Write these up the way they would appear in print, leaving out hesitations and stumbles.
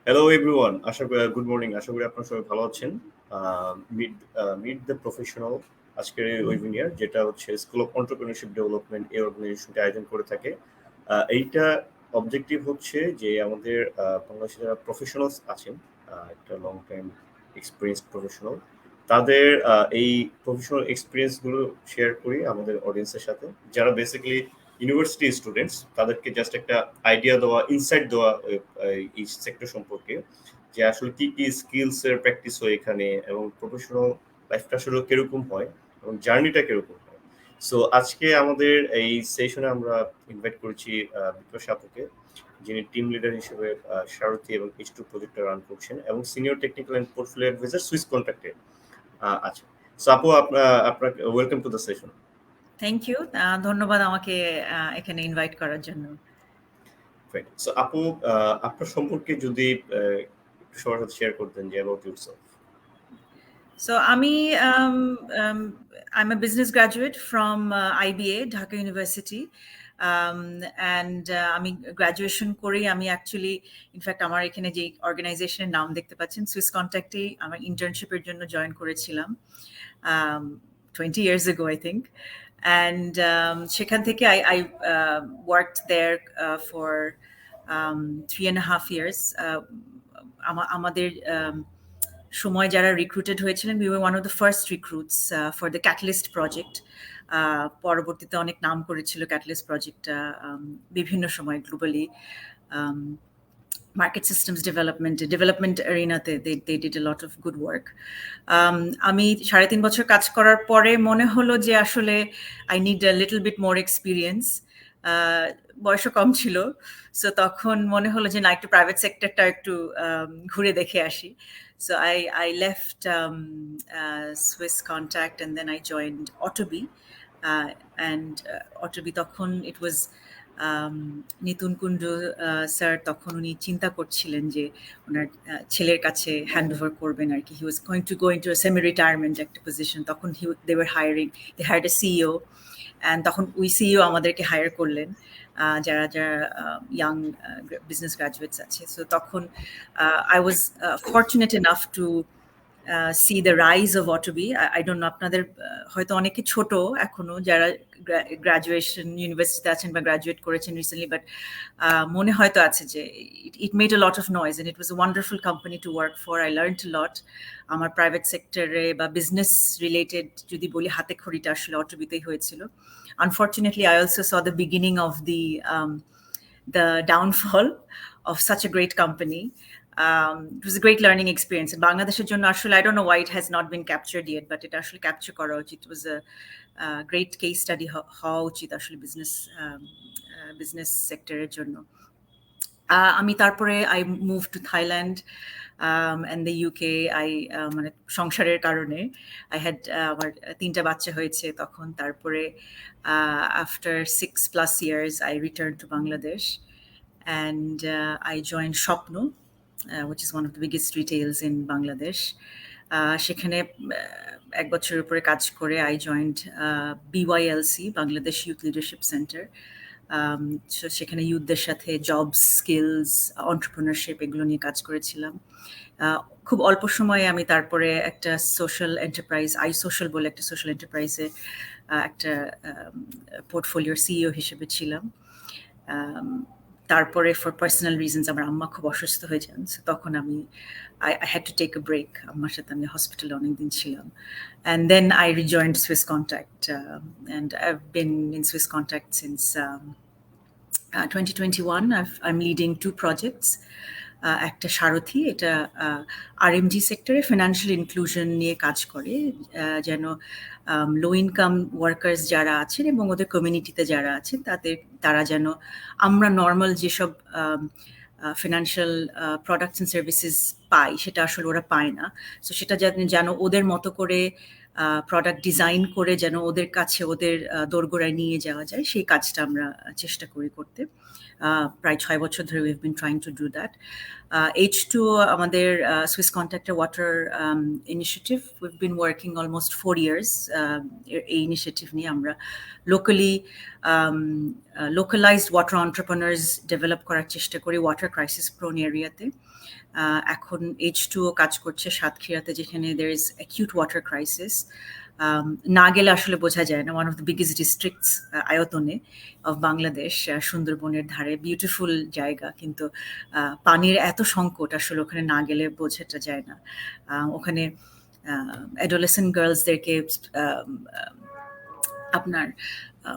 Hello everyone, আশা করি good morning. আশা করি আপনারা সবাই ভালো আছেন। মিট দ্য প্রফেশনাল আজকের এই ওয়েবিনার, যেটা হচ্ছে স্কুল অফ অন্টারপ্রেনারশিপ ডেভেলপমেন্ট এই অর্গানাইজেশনটি আয়োজন করে থাকে। এইটা অবজেক্টিভ হচ্ছে যে আমাদের বাংলাদেশে যারা প্রফেশনালস আছেন, একটা লং টাইম এক্সপিরিয়েন্স প্রফেশনাল, তাদের এই প্রফেশনাল এক্সপিরিয়েন্সগুলো শেয়ার করি আমাদের অডিয়েন্সের সাথে, যারা বেসিক্যালি ইউনিভার্সিটি স্টুডেন্টস। তাদেরকে জাস্ট একটা আইডিয়া দেওয়া, ইনসাইট দেওয়া এই সেক্টর সম্পর্কে, যে আসলে কি কি স্কিলস এর প্র্যাকটিস হয় এখানে, এবং প্রফেশনাল লাইফটা আসলে কিরকম হয় এবং জার্নিটা কিরকম হয়। সো আজকে আমাদের এই সেশনে আমরা ইনভাইট করেছি বিপাশা আপুকে, যিনি টিম লিডার হিসেবে সারথি এবং H2 প্রজেক্টটা রান করছেন এবং senior technical and portfolio advisor Swiss কন্ট্রাক্টে আচ্ছা। সো আপু, আপনাকে welcome to the session. Thank you, ধন্যবাদ আমাকে এখানে ইনভাইট করার জন্য। সো আপু, আপনার সম্পর্কে যদি একটু সবার সাথে শেয়ার করতেন যে about yourself. So I'm a business graduate from IBA, Dhaka University. And আমি গ্রাজুয়েশন করেই আমি অ্যাকচুয়ালি ইনফ্যাক্ট আমার এখানে যে অর্গানাইজেশনের নাম দেখতে পাচ্ছেন সুইস কন্ট্যাক্টেই আমার ইন্টার্নশিপের জন্য জয়েন করেছিলাম 20 years ago I think. And সেখান থেকে I worked there for 3.5 years. আমাদের সময় যারা রিক্রুটেড হয়েছিলেন, we were one of the first recruits for the Catalyst project. পরবর্তীতে অনেক নাম করেছিল ক্যাটালিস্ট প্রজেক্টটা বিভিন্ন সময় globally market systems development arenaতে they did a lot of good work. আমি 3.5 বছর কাজ করার পরে মনে হলো যে আসলে I need a little bit more experience. বয়সও কম ছিল, সো তখন মনে হলো যে না, একটু প্রাইভেট সেক্টরটা একটু ঘুরে দেখে আসি। So I left Swiss Contact and then I joined Autobi. And Autobi তখন it was Nitun Kundu sir তখন উনি চিন্তা করছিলেন যে ওনার ছেলের কাছে হ্যান্ড ওভার করবেন আর কি। He was going to go into a semi retirement একটা পজিশন। তখন they were hiring, they hired a CEO, and তখন ওই সিইও আমাদেরকে হায়ার করলেন, যারা যারা ইয়াং বিজনেস গ্রাজুয়েটস আছে। সো তখন I was fortunate enough to see the rise of Autobi. I don't know, আপনাদের হয়তো অনেকে ছোট এখনো যারা গ্রাজুয়েশন ইউনিভার্সিটিতে আছেন বা গ্রাজুয়েট করেছেন রিসেন্টলি, বাট মনে হয়তো আছে যে it made a lot of noise and it was a wonderful company to work for. I learned a lot. আমার প্রাইভেট সেক্টরে বা বিজনেস রিলেটেড যদি বলি, হাতে খড়িটা আসলে অটোবিতেই হয়েছিল। Unfortunately, I also saw the beginning of the downfall of such a great company. It was a great learning experience. Bangladesh's jonno ashole I don't know why it has not been captured yet, but it ashole capture kora uchit. It was a great case study hawa uchit ashole business sector er jonno. Ami tarpore I moved to Thailand and the UK. I মানে সংসারের কারণে I had আমার 3টা বাচ্চা হয়েছে তখন। তারপরে after 6+ years I returned to Bangladesh and I joined Shopno, which is one of the biggest retails in Bangladesh. সেখানে 1 বছরের উপরে কাজ করে I joined BYLC, Bangladesh Youth Leadership Center. সেখানে ইউথদের সাথে জবস, স্কিলস, এন্টারপ্রেনারশিপ এগুলো নিয়ে কাজ করেছিলাম। খুব অল্প সময়ে আমি তারপরে একটা সোশ্যাল এন্টারপ্রাইজ, সোশ্যাল বলে একটা সোশ্যাল এন্টারপ্রাইজে একটা পোর্টফোলিওর সিইও হিসেবে ছিলাম। তারপরে ফর পার্সোনাল রিজনস আমার আম্মা খুব অসুস্থ হয়ে যান, তখন আমি I had to take a break. আম্মার সাথে আমি হসপিটালে অনেকদিন ছিলাম, and then I rejoined Swiss Contact, and I've been in Swiss Contact since 2021. I'm leading 2 projects. একটা সারথি, এটা আরএমজি সেক্টরে ফিনান্সিয়াল ইনক্লুশন নিয়ে কাজ করে, যেন লো ইনকাম ওয়ার্কার্স যারা আছেন এবং ওদের কমিউনিটিতে যারা আছেন তারা যেন আমরা নর্মাল যেসব ফিনান্সিয়াল প্রোডাক্টস অ্যান্ড সার্ভিসেস পাই সেটা আসলে ওরা পায় না। সো সেটা যেন ওদের মতো করে প্রোডাক্ট ডিজাইন করে যেন ওদের কাছে ওদের দোরগোড়ায় নিয়ে যাওয়া যায়, সেই কাজটা আমরা চেষ্টা করি করতে। প্রায় 6 বছর ধরে we've been trying to do that. H2 আমাদের Swiss Contactor Water initiative, we've been working almost 4 years এই ইনিশিয়েটিভ নিয়ে আমরা locally localized water entrepreneurs develop করার চেষ্টা করি ওয়াটার ক্রাইসিস প্রোন এরিয়াতে। এখন H2 কাজ করছে সাতক্ষীরাতে, যেখানে there is acute water crisis. না গেলে আসলে বোঝা যায় না, one of the biggest districts আয়তনে অফ বাংলাদেশ, সুন্দরবনের ধারে, বিউটিফুল জায়গা, কিন্তু পানির এত সংকট আসলে ওখানে না গেলে বোঝাটা যায় না। ওখানে অ্যাডোলেসেন্ট গার্লসদেরকে আপনার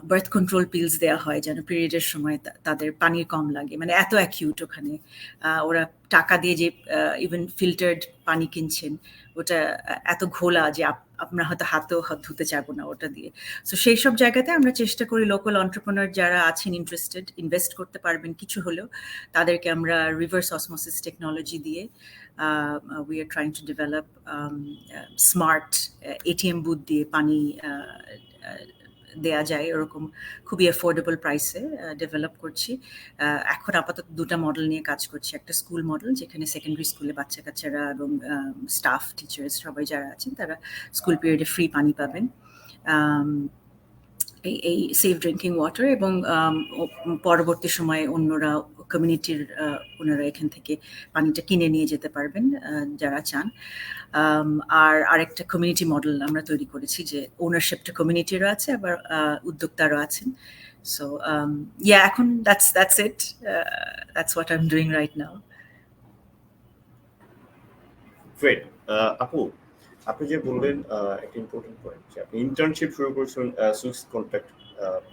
বার্থ কন্ট্রোল পিলস দেওয়া হয় যেন পিরিয়ডের সময় তাদের পানি কম লাগে, মানে এত অ্যাকিউট ওখানে। ওরা টাকা দিয়ে যে ইভেন ফিল্টার্ড পানি কিনছেন, ওটা এত ঘোলা যে আমরা হয়তো হাতেও ধুতে চাবো না ওটা দিয়ে। সো সেই সব জায়গাতে আমরা চেষ্টা করি লোকাল এন্টারপ্রেনার যারা আছেন ইন্টারেস্টেড, ইনভেস্ট করতে পারবেন কিছু হলেও, তাদেরকে আমরা রিভার্স অসমোসিস টেকনোলজি দিয়ে we are trying to develop smart ATM booth দিয়ে পানি দেয়া যায় এরকম খুবই অ্যাফোর্ডেবল প্রাইসে ডেভেলপ করছি। এখন আপাতত দুটা মডেল নিয়ে কাজ করছি। একটা স্কুল মডেল, যেখানে সেকেন্ডারি স্কুলে বাচ্চা কাচ্চারা এবং স্টাফ টিচার্স সবাই যারা আছেন তারা স্কুল পিরিয়ডে ফ্রি পানি পাবেন, এই সেফ ড্রিঙ্কিং ওয়াটার, এবং পরবর্তী সময়ে অন্যরা কমিউনিটির ওনারা এখান থেকে পানিটা কিনে নিয়ে যেতে পারবেন যারা চান। আর আরেকটা কমিউনিটি মডেল আমরা তৈরি করেছি, যে ওনারশিপটা কমিউনিটিরও আছে, আবার উদ্যোক্তারও আছেন। সো এখন that's it. That's what I'm doing right now. Great. আপনি যে বললেন একটা ইম্পর্টেন্ট পয়েন্ট, যে আপনি ইন্টার্নশিপ শুরু করেছেন সুইস কন্ট্যাক্ট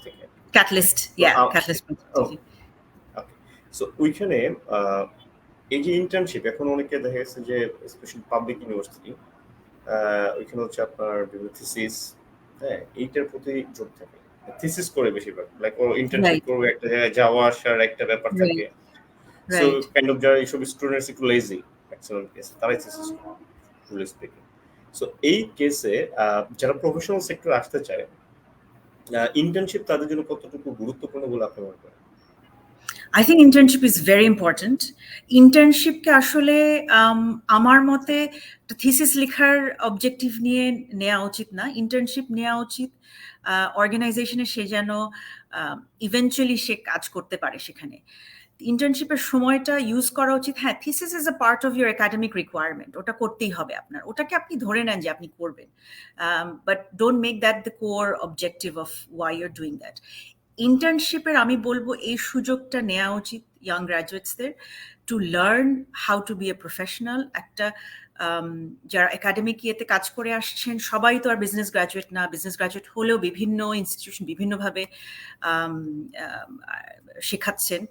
থেকে, ক্যাটালিস্ট। ক্যাটালিস্ট। ওকে, সো ওইখানে এই যে ইন্টার্নশিপ, এখন অনেকে দেখা গেছে যে স্পেশালি পাবলিক ইউনিভার্সিটি, ওইখানে হচ্ছে আপনার বিভিন্ন থিসিস, এইটার প্রতি জোর থাকে, থিসিস করে বেশিরভাগ, লাইক ও ইন্টার্নশিপ করবে, একটা জায়গায় যাওয়া আসার একটা ব্যাপার থাকে। সো কাইন্ড অফ যারা এইসব স্টুডেন্টস একটু লেজি ম্যাক্সিমাম কেসে, তারাই থিসিস করে স্পিকিং। সো এই কেসে যারা প্রফেশনাল সেক্টর আসতে চায়, ইন্টার্নশিপ তাদের জন্য কতটুকু গুরুত্বপূর্ণ বলে আপনি মনে করেন? I think internship is very important. ইন্টার্নশিপকে আসলে আমার মতে থিসিস লেখার অবজেক্টিভ নিয়ে নেওয়া উচিত না। ইন্টার্নশিপ নেওয়া উচিত অর্গানাইজেশনে, সে যেন ইভেনচুয়ালি সে কাজ করতে পারে সেখানে। ইন্টার্নশিপের সময়টা ইউজ করা উচিত। হ্যাঁ, thesis is a part of your academic requirement, ওটা করতেই হবে আপনার, ওটাকে আপনি ধরে নেন যে আপনি করবেন, but don't make that the core objective of why you're doing that. ইন্টার্নশিপের আমি বলবো এই সুযোগটা নেওয়া উচিত ইয়াং গ্র্যাজুয়েটসদের, to learn how to be a professional. একটা যারা একাডেমিক ইয়েতে কাজ করে আসছেন, সবাই তো আর বিজনেস গ্র্যাজুয়েট না। বিজনেস গ্র্যাজুয়েট হলেও বিভিন্ন ইনস্টিটিউশন বিভিন্নভাবে শেখাচ্ছেন।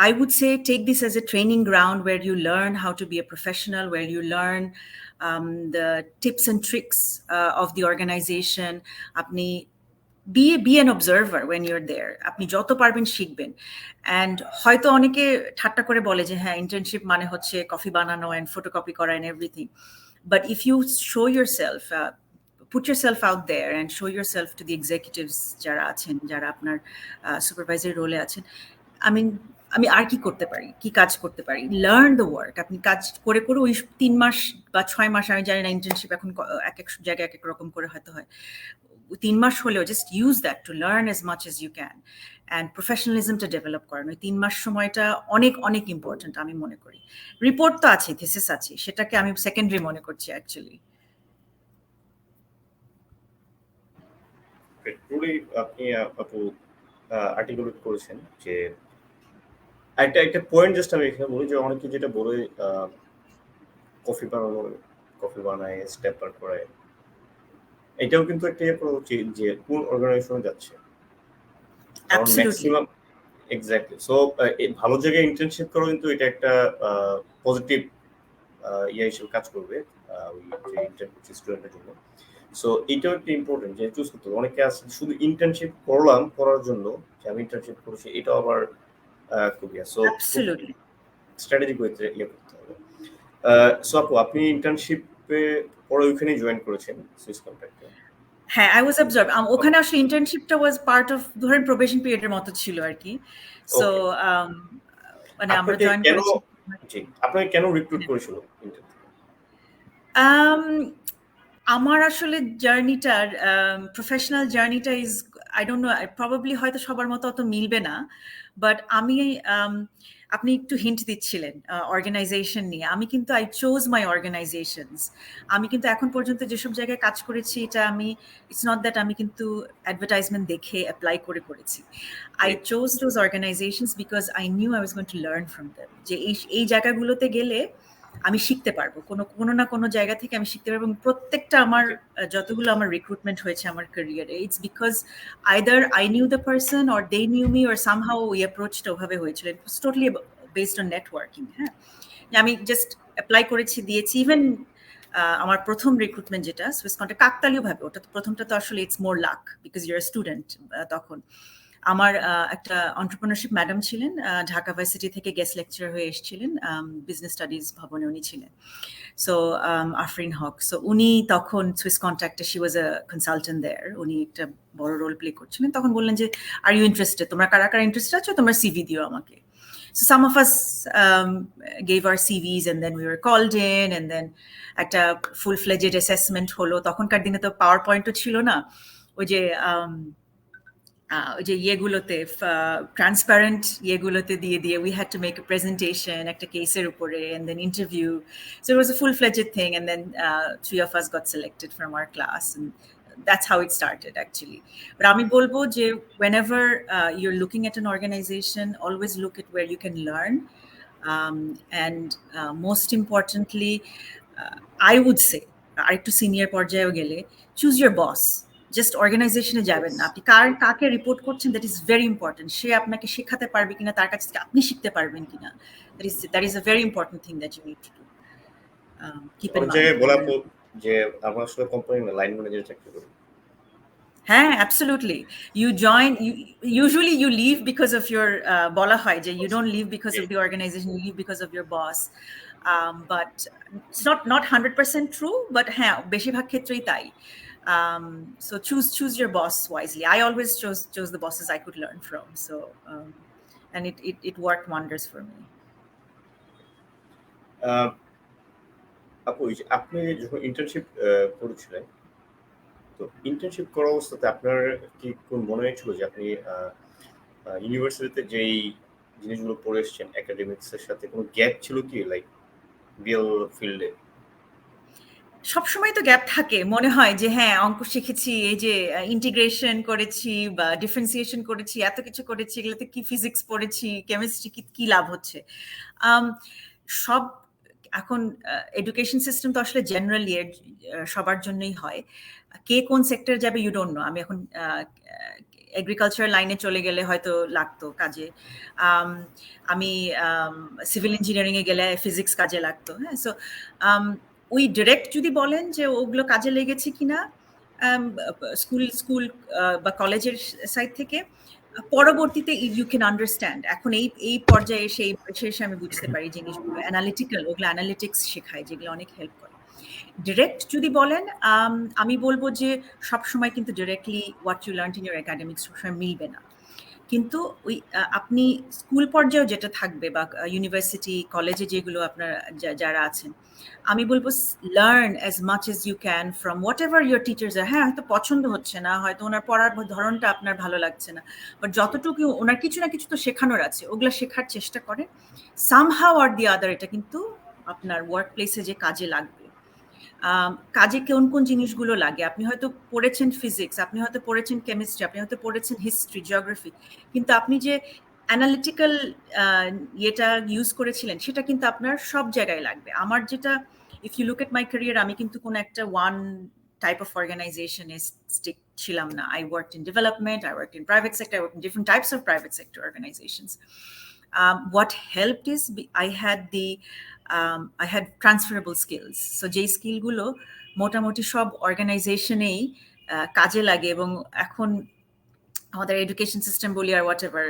I would say take this as a training ground where you learn how to be a professional, where you learn the tips and tricks of the organization. আপনি be an observer when you're there. আপনি যত পারবেন শিখবেন। And হয়তো অনেকে ঠাট্টা করে বলে যে হ্যাঁ, ইন্টার্নশিপ মানে হচ্ছে কফি বানানো and photocopy করা and everything. But if you show yourself, put yourself out there and show yourself to the executives যারা আছেন, যারা আপনার সুপারভাইজার রোলে আছেন, আমি আর কি করতে পারি, কি কাজ করতে পারি, লার্ন দ্য ওয়ার্ক। আপনি কাজ করে করে ওই 3 মাস বা 6 মাস, আমি জানি না ইন্টার্নশিপ এখন এক এক জায়গায় এক এক রকম করে হয়তো হয়, 3 মাস হলেও just use that to learn as much as you can and প্রফেশনালিজমটা ডেভেলপ করেন। ওই 3 মাস সময়টা অনেক অনেক ইম্পর্টেন্ট আমি মনে করি। রিপোর্ট তো আছে, থিসিস আছে, সেটাকে আমি সেকেন্ডারি মনে করছি অ্যাকচুয়ালি। আপনি আর্টিকুলেট করেছেন যে একটা পয়েন্ট জাস্ট আমি এখানে বলি, যে অনেকে যেটা বলে কফি বানায়, স্টেপার করে, এটাও কিন্তু একটা করা উচিত যে কোন অর্গানাইজেশনে যাচ্ছে। Maximum exactly. সো ভালো জায়গায় ইন্টার্নশিপ করো, কিন্তু এটা একটা পজিটিভ হিসেবে কাজ করবে ওই যে ইন্টার্নশিপ স্টুডেন্টের জন্য। সো এটাও একটা ইম্পর্টেন্ট যে চুজ করতে হবে। অনেকে আছে শুধু ইন্টার্নশিপ করার জন্য, যে আমি ইন্টার্নশিপ করেছি, এটাও আবার খুবই সো স্ট্র্যাটেজিক ওয়েতে করতে হবে। সো আপু, আপনি ইন্টার্নশিপে পরে ওইখানেই জয়েন করেছেন সুইস কন্ট্যাক্টে? হ্যাঁ, I was absorbed. ওখানে আসলে ইন্টার্নশিপটা ওয়াজ পার্ট অফ ধরেন প্রবেশন পিরিয়ডের মতো ছিল আরকি। So okay. মানে আমরা আপনাকে জয়েন কেন করেছি। জি, আপনাকে কেন রিক্রুট করেছিল ইন্টারভিউ? আম আমার আসলে জার্নিটার প্রফেশনাল জার্নিটা is I don't know probably হয়তো সবার মতো অত মিলবে না। বাট আমি আম আপনি একটু হিন্ট দিচ্ছিলেন অর্গানাইজেশন নিয়ে। আমি কিন্তু আই চোজ মাই অর্গানাইজেশনস। আমি কিন্তু এখন পর্যন্ত যেসব জায়গায় কাজ করেছি এটা আমি ইটস নট দ্যাট আমি কিন্তু অ্যাডভার্টাইজমেন্ট দেখে এপ্লাই করেছি। I G, chose those organizations because I knew I was going to learn from them. যে এই জায়গাগুলোতে গেলে আমি শিখতে পারবো। কোনো না কোনো জায়গা থেকে আমি শিখতে পারবো এবং প্রত্যেকটা আমার জি, যতগুলো আমার রিক্রুটমেন্ট হয়েছে আমার ক্যারিয়ারে it's because either I knew the person or they knew me or somehow ওই অ্যাপ্রোচটা ওভাবে হয়েছিল। It was totally based on networking. হ্যাঁ, আমি জাস্ট অ্যাপ্লাই করেছি, দিয়েছি। ইভেন আমার প্রথম রিক্রুটমেন্ট যেটা সুইস কন্ট্রাক্ট কাকতালীয় ভাবে, ওটা তো প্রথমটা তো আসলে it's more lakh because your student তখন। আমার একটা এন্টারপ্রেনারশিপ ম্যাডাম ছিলেন, ঢাকা ভার্সিটি থেকে গেস্ট লেকচারার হয়ে এসেছিলেন, বিজনেস স্টাডিজ ভবনে উনি ছিলেন। সো আফরিন হক, সো উনি তখন সুইস কন্ট্যাক্টে she was a consultant there, উনি একটা বড় রোল প্লে করছিলেন। তখন বললেন যে আর ইউ ইন্টারেস্টেড, তোমরা কারা কারা ইন্টারেস্টেড আছো, তোমরা সিভি দিও আমাকে। So some of us gave our CVs and then we were called in and then একটা full-fledged assessment হলো। তখনকার দিনে তো পাওয়ার পয়েন্টও ছিল না, ওই যে ওই যে ইয়েগুলোতে ট্রান্সপারেন্ট ইয়েগুলোতে দিয়ে we had to make a presentation একটা কেসের উপরে and then interview. So it was a full-fledged thing and then 3 of us got selected from our class and that's how it started actually. But আমি বলবো যে whenever you're looking at an organization, always look at where you can learn. And most importantly, I would say আরেকটু senior পর্যায়েও গেলে choose your boss. Just অর্গানাইজেশনে যাবেন yes. না, আপনি কাকে রিপোর্ট করছেন দ্যাট ইজ ভেরি ইম্পর্টেন্ট। সে আপনাকে শেখাতে পারবে কিনা, তার কাছ থেকে আপনি শিখতে পারবেন কিনা, that is a very important thing that you need to do, keep in অনেক মাইন্ড। জায়গায় বলা যে আমরা আসলে কোম্পানি না, লাইন ম্যানেজার চাকরি করি। হ্যাঁ, absolutely. You join, usually you leave because of your, বলা হয় যে you don't leave because G. Of the organization, you leave because of your boss. But it's not 100% true, but হ্যাঁ, বেশিরভাগ ক্ষেত্রেই তাই। So choose your boss wisely. I always chose the bosses I could learn from. So and it worked wonders for me. আহ, আপু, এই যে আপনি যখন internship করেছিলেন, তো ইন্টার্নশিপ করা অবস্থাতে আপনার কি কোন মনে হয়েছিল যে আপনি ইউনিভার্সিটিতে যেই জিনিসগুলো পড়ে এসেছেন একাডেমিক্স এর সাথে কোনো গ্যাপ ছিল কি, লাইক রিয়েল ফিল্ডে? সবসময় তো গ্যাপ থাকে। মনে হয় যে হ্যাঁ, অঙ্ক শিখেছি, এই যে ইন্টিগ্রেশন করেছি বা ডিফারেন্সিয়েশন করেছি, এত কিছু করেছি, এগুলোতে কি ফিজিক্স পড়েছি, কেমিস্ট্রি, কি লাভ হচ্ছে? আম সব এখন এডুকেশন সিস্টেম তো আসলে জেনারেলি সবার জন্যই হয়। কে কোন সেক্টরে যাবে ইউ ডোন্ট নো। আমি এখন এগ্রিকালচার লাইনে চলে গেলে হয়তো লাগতো কাজে। আম আমি সিভিল ইঞ্জিনিয়ারিং এ গেলে ফিজিক্স কাজে লাগতো। হ্যাঁ? সো ওই ডিরেক্ট যদি বলেন যে ওগুলো কাজে লেগেছে কিনা স্কুল বা কলেজের সাইড থেকে, পরবর্তীতে ইউ ক্যান আন্ডারস্ট্যান্ড। এখন এই পর্যায়ে এসে এই বয়সে এসে আমি বুঝতে পারি জিনিসগুলো অ্যানালিটিক্যাল, ওগুলো অ্যানালিটিক্স শেখায় যেগুলো অনেক হেল্প করে। ডিরেক্ট যদি বলেন, আমি বলবো যে সবসময় কিন্তু directly what you learn in your academics সবসময় মিলবে না। কিন্তু ওই আপনি স্কুল পর্যায়েও যেটা থাকবে বা ইউনিভার্সিটি কলেজে যেগুলো আপনার যারা আছেন, আমি বলবো learn as much as you can from whatever your teachers are. হ্যাঁ, হয়তো পছন্দ হচ্ছে না, হয়তো ওনার পড়ার ধরনটা আপনার ভালো লাগছে না, বাট যতটুকু ওনার কিছু না কিছু তো শেখানোর আছে, ওগুলো শেখার চেষ্টা করেন। সামহাউ অর দি আদার এটা কিন্তু আপনার ওয়ার্ক প্লেসে যে কাজে লাগবে। কাজে কোন জিনিসগুলো লাগে, আপনি হয়তো পড়েছেন ফিজিক্স, আপনি হয়তো পড়েছেন কেমিস্ট্রি, আপনি হয়তো পড়েছেন হিস্ট্রি, জিওগ্রাফি, কিন্তু আপনি যে অ্যানালিটিক্যাল ইয়েটা ইউজ করেছিলেন সেটা কিন্তু আপনার সব জায়গায় লাগবে। আমার যেটা, if you look at my career, আমি কিন্তু কোনো একটা one type of organization is stick ছিলাম না। I worked in development, I worked in private sector, I worked in different types of private sector organizations. What helped is I had transferable skills. So যেই স্কিলগুলো মোটামুটি সব অর্গানাইজেশনেই কাজে লাগে এবং এখন আমাদের এডুকেশন সিস্টেম বলি আর whatever,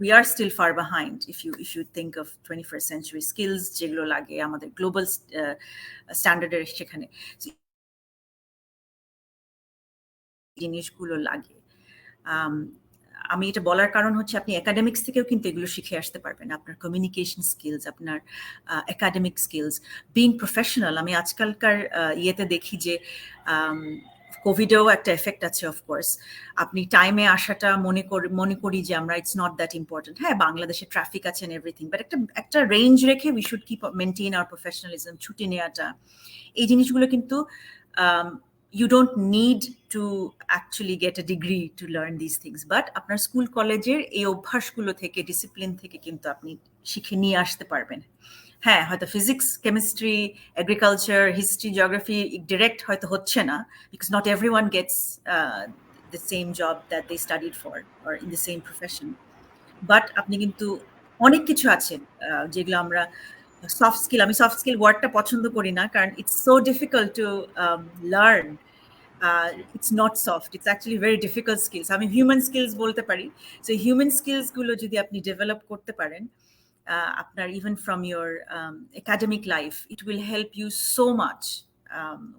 we are still far behind if you think of 21st century skills যেগুলো লাগে আমাদের গ্লোবাল স্ট্যান্ডার্ডের সেখানে। জিনিসগুলো লাগে। আমি এটা বলার কারণ হচ্ছে আপনি একাডেমিক্স থেকেও কিন্তু এগুলো শিখে আসতে পারবেন। আপনার কমিউনিকেশন স্কিলস, আপনার একাডেমিক স্কিলস, বিং প্রফেশনাল। আমি আজকালকার ইয়েতে দেখি যে কোভিডেও একটা এফেক্ট আছে অফকোর্স। আপনি টাইমে আসাটা মনে করি যে আমরা ইটস নট দ্যাট ইম্পর্টেন্ট। হ্যাঁ, বাংলাদেশে ট্রাফিক আছে এন্ড এভরিথিং, বাট একটা রেঞ্জ রেখে we should keep maintain our professionalism. ছুটি নেওয়াটা, এই জিনিসগুলো কিন্তু you don't need to actually get a degree to learn these things, but আপনার স্কুল কলেজের এই অভ্যাসগুলো থেকে, ডিসিপ্লিন থেকে কিন্তু আপনি শিখে নিয়ে আসতে পারবেন। হ্যাঁ, হয়তো physics, chemistry, agriculture, history, geography direct হয়তো হচ্ছে না, because not everyone gets the same job that they studied for or in the same profession, but আপনি কিন্তু অনেক কিছু আছে যেগুলো আমরা সফট স্কিল, আমি সফট স্কিল ওয়ার্ডটা পছন্দ করি না, কারণ it's so difficult to learn. It's not soft, it's actually very difficult skills. আমি হিউম্যান স্কিলস বলতে পারি। সো হিউম্যান স্কিলস গুলো যদি আপনি ডেভেলপ করতে পারেন আপনার even from your academic life, it will help you so much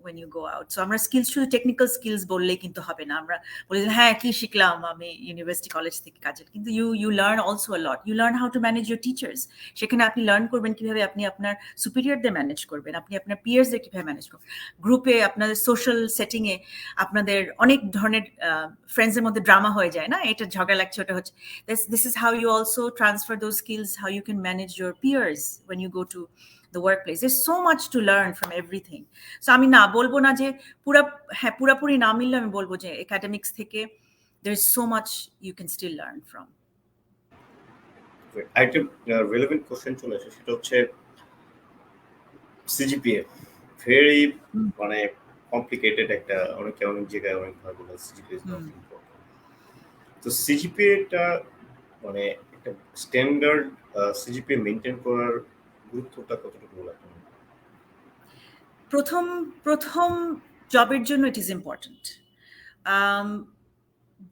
when you go out. So আমরা স্কিলস, শুধু টেকনিক্যাল স্কিলস বললেই কিন্তু হবে না। আমরা বলি যে হ্যাঁ কি শিখলাম আমি ইউনিভার্সিটি কলেজ থেকে কাজের, কিন্তু you learn also a lot. You learn how to manage your teachers. সেখানে আপনি লার্ন করবেন কিভাবে আপনি আপনার সুপিরিয়রদের ম্যানেজ করবেন, আপনি আপনার পিয়ার্সদের কিভাবে ম্যানেজ করবেন, গ্রুপে আপনাদের সোশ্যাল সেটিং এ আপনাদের অনেক ধরনের ফ্রেন্ডসের মধ্যে ড্রামা হয়ে যায় না, এটা ঝগড়া লাগছে, ওটা হচ্ছে। This is how you also transfer those skills, how you can manage your peers when you go to the workplace. There's so much to learn from everything. So আমি না বলবো না যে পুরাপুরি না মিললে আমি বলবো যে একাডেমিক্স থেকে there's so much you can still learn from. একটা রিলেভেন্ট কোশ্চেন চলে আসে, সেটা হচ্ছে সিজিপিএ। ভেরি মানে কমপ্লিকেটেড একটা, অনেকে অনেক জায়গায় অনেক ভাবে বলে সিজিপিএ ইজ নট ইম্পর্টেন্ট। তো সিজিপিএটা মানে একটা স্ট্যান্ডার্ড সিজিপিএ মেইনটেইন করার গুরুত্বটা কতটুকু বলা যায়? প্রথম জবের জন্য ইট ইজ ইম্পর্টেন্ট,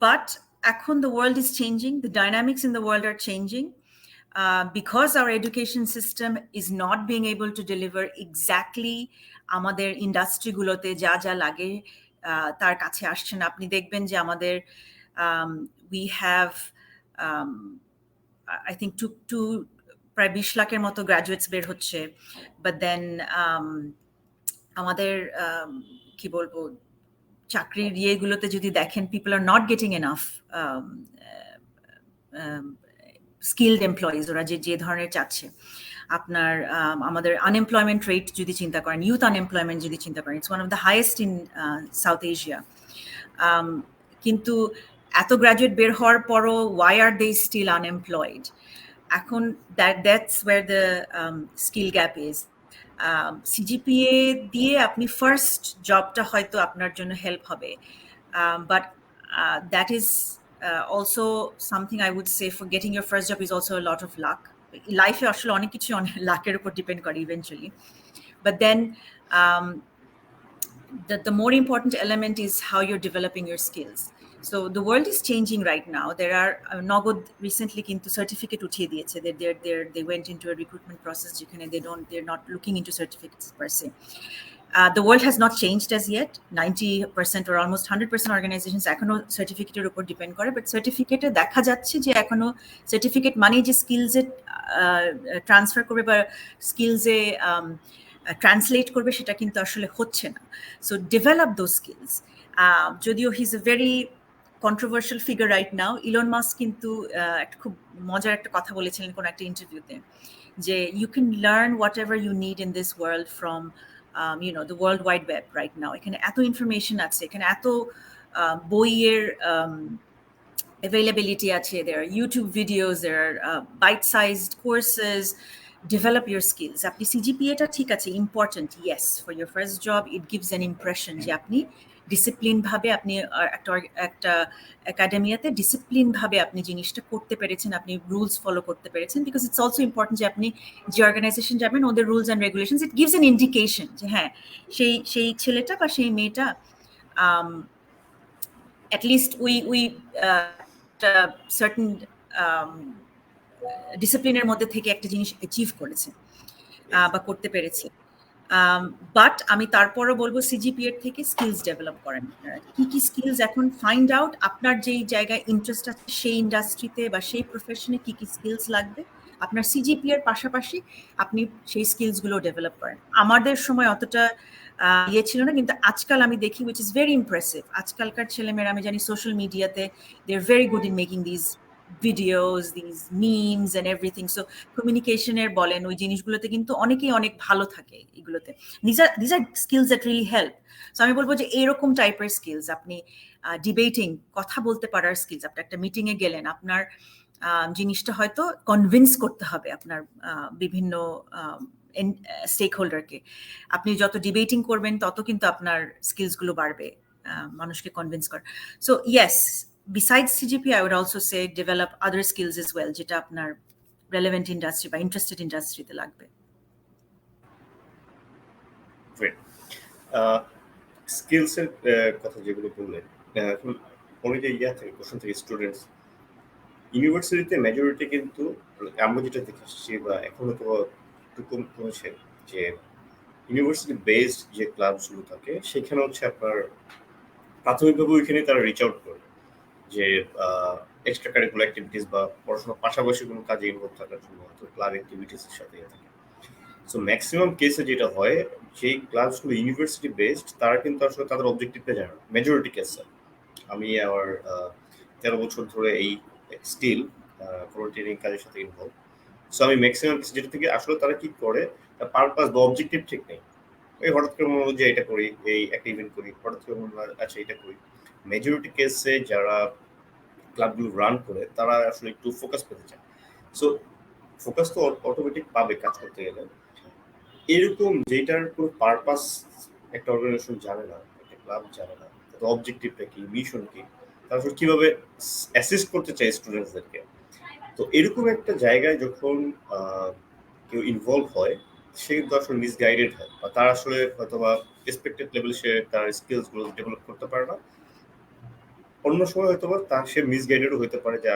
বাট এখন the world is changing, the dynamics in the world are changing. Because our education system is not being able to deliver exactly আমাদের ইন্ডাস্ট্রিগুলোতে যা যা লাগে তার কাছে আসছে না। আপনি দেখবেন যে আমাদের we have I think প্রায় 20 লাখের মতো গ্রাজুয়েটস বের হচ্ছে, বাট দেন আমাদের কি বলবো চাকরির ইয়েগুলোতে যদি দেখেন, people are not getting enough skilled employees, ওরা যে ধরনের চাচ্ছে। আপনার আমাদের আনএমপ্লয়মেন্ট রেট যদি চিন্তা করেন, ইউথ আনএমপ্লয়মেন্ট যদি চিন্তা করেন, it's one of the highest in south Asia. কিন্তু এত গ্রাজুয়েট বের হওয়ার পরও why are they still unemployed? এখন that's where the skill gap is. CGPA দিয়ে আপনি ফার্স্ট জবটা হয়তো আপনার জন্য হেল্প হবে, but that is also something I would say for getting your first job is also a lot of luck. Life আসলে অনেক কিছু লাকের উপর ডিপেন্ড করে eventually, but then the more important element is how you're developing your skills. So the world is changing right now. There are Nogod recently into certificate উঠিয়ে দিয়েছে, they went into a recruitment process যেখানে they're not looking into certificates per se. The world has not changed as yet. 90% or almost 100% organizations এখনো সার্টিফিকেটের উপর depend করে, but সার্টিফিকেটে দেখা যাচ্ছে যে এখনো সার্টিফিকেট মানে যে স্কিলসে ট্রান্সফার করবে বা স্কিলসে ট্রান্সলেট করবে সেটা কিন্তু আসলে হচ্ছে না। So develop those skills. যদিও he is a very controversial figure right now, Elon Musk কিন্তু একটা খুব মজার একটা কথা বলেছিলেন কোন একটা ইন্টারভিউতে, যে you can learn whatever you need in this world from the World Wide Web right now. এখানে এত ইনফরমেশন আছে, এখানে এত বইয়ের availability আছে, there are YouTube videos, there are bite-sized courses. Develop your skills. আপনি সিজিপিএটা ঠিক আছে important, yes, for your first job it gives an impression যে আপনি ডিসিপ্লিন ভাবে আপনি একটা একাডেমিয়াতে ডিসিপ্লিন ভাবে আপনি জিনিসটা করতে পেরেছেন, আপনি রুলস ফলো করতে পেরেছেন, বিকজ ইটস অলসো ইম্পর্টেন্ট যে আপনি যে অর্গানাইজেশন যাবেন ওদের rules and regulations, it gives an indication যে হ্যাঁ সেই ছেলেটা বা সেই মেয়েটা অ্যাটলিস্ট উই সার্টেন ডিসিপ্লিনের মধ্যে থেকে একটা জিনিস অ্যাচিভ করেছে বা করতে পেরেছে। বাট আমি তারপরও বলবো সিজিপিএর থেকে স্কিলস ডেভেলপ করেন আপনারা। কি স্কিলস এখন ফাইন্ড আউট, আপনার যেই জায়গায় ইন্টারেস্ট আছে সেই ইন্ডাস্ট্রিতে বা সেই প্রফেশনে কি স্কিলস লাগবে, আপনার সিজিপিএর পাশাপাশি আপনি সেই স্কিলসগুলো ডেভেলপ করেন। আমাদের সময় অতটা ইয়ে ছিল না, কিন্তু আজকাল আমি দেখি উইচ ইজ ভেরি ইমপ্রেসিভ। আজকালকার ছেলেমেয়েরা আমি জানি সোশ্যাল মিডিয়াতে they are very good in making these videos, these memes and everything. So কমিউনিকেশনের বলেন ওই জিনিসগুলোতে কিন্তু অনেকেই অনেক ভালো থাকে এগুলোতে। These are skills that really help. So আমি বলবো যে এইরকম টাইপের স্কিলস, আপনি ডিবেটিং, কথা বলতে পারার স্কিলস, আপনি একটা মিটিংয়ে গেলেন, আপনার জিনিসটা হয়তো কনভিন্স করতে হবে আপনার বিভিন্ন স্টেক হোল্ডারকে। আপনি যত ডিবেটিং করবেন তত কিন্তু আপনার স্কিলসগুলো বাড়বে, মানুষকে কনভিন্স করা। So yes, besides CGP, I would also say develop other skills as well, যেটা আপনার relevant industry বা interested industry তে লাগবে। গ্রেট। স্কিলসের কথা যেগুলো বললেন, এখন অনেকে থাকে কোশ্চেন থেকে স্টুডেন্টস ইউনিভার্সিটিতে মেজরিটি কিন্তু আমরা যেটা দেখে আসছি বা এখনো তো একটু কম কমেছে যে ইউনিভার্সিটি বেসড যে ক্লাবসগুলো থাকে সেখানে হচ্ছে আপনার প্রাথমিকভাবে ওইখানে তারা রিচ আউট করে যে এক্সট্রা কারিকুলার অ্যাক্টিভিটিস বা পড়াশোনার পাশাপাশি কোনো কাজে ইনভলভ থাকার জন্য হয়তো ক্লাব অ্যাক্টিভিটিসের সাথে থাকে। সো ম্যাক্সিমাম কেসে যেটা হয়, যেই ক্লাবসগুলো ইউনিভার্সিটি বেসড তারা কিন্তু আসলে তাদের অবজেক্টিভটা জানে না মেজরিটি কেসে। আমি আমার 13 বছর ধরে এই স্টিল ভলেন্টিয়ারিং কাজের সাথে ইনভলভ। সো আমি ম্যাক্সিমাম যেটা থেকে আসলে তারা কি করে, পারপাস বা অবজেক্টিভ ঠিক নেই। এই হঠাৎ করে মনে হলো যে এটা করি, এই একটা ইভেন্ট করি, হঠাৎ করে মনে হয় আচ্ছা এটা করি। মেজরিটি কেসে যারা ক্লাবগুলো রান করে তারা আসলে একটু ফোকাস পেতে চায়। সো ফোকাস তো অটোমেটিক পাবে কাজ করতে গেলে। এরকম যেটার কোনো পারপাস একটা অর্গানাইজেশন জানে না, একটা ক্লাব জানে না, তাদের অবজেক্টিভটা কি, মিশন কি, তারপর কিভাবে অ্যাসিস্ট করতে চায় স্টুডেন্টসদেরকে। তো এরকম একটা জায়গায় যখন কেউ ইনভলভ হয়, সে কিন্তু আসলে মিসগাইডেড হয় বা তার আসলে হয়তো বা এক্সপেক্টেড লেভেলে সে তার স্কিলসগুলো ডেভেলপ করতে পারে না। অন্য সময় হয়তো বা তার সে মিসগাইডেডও হতে পারে, যা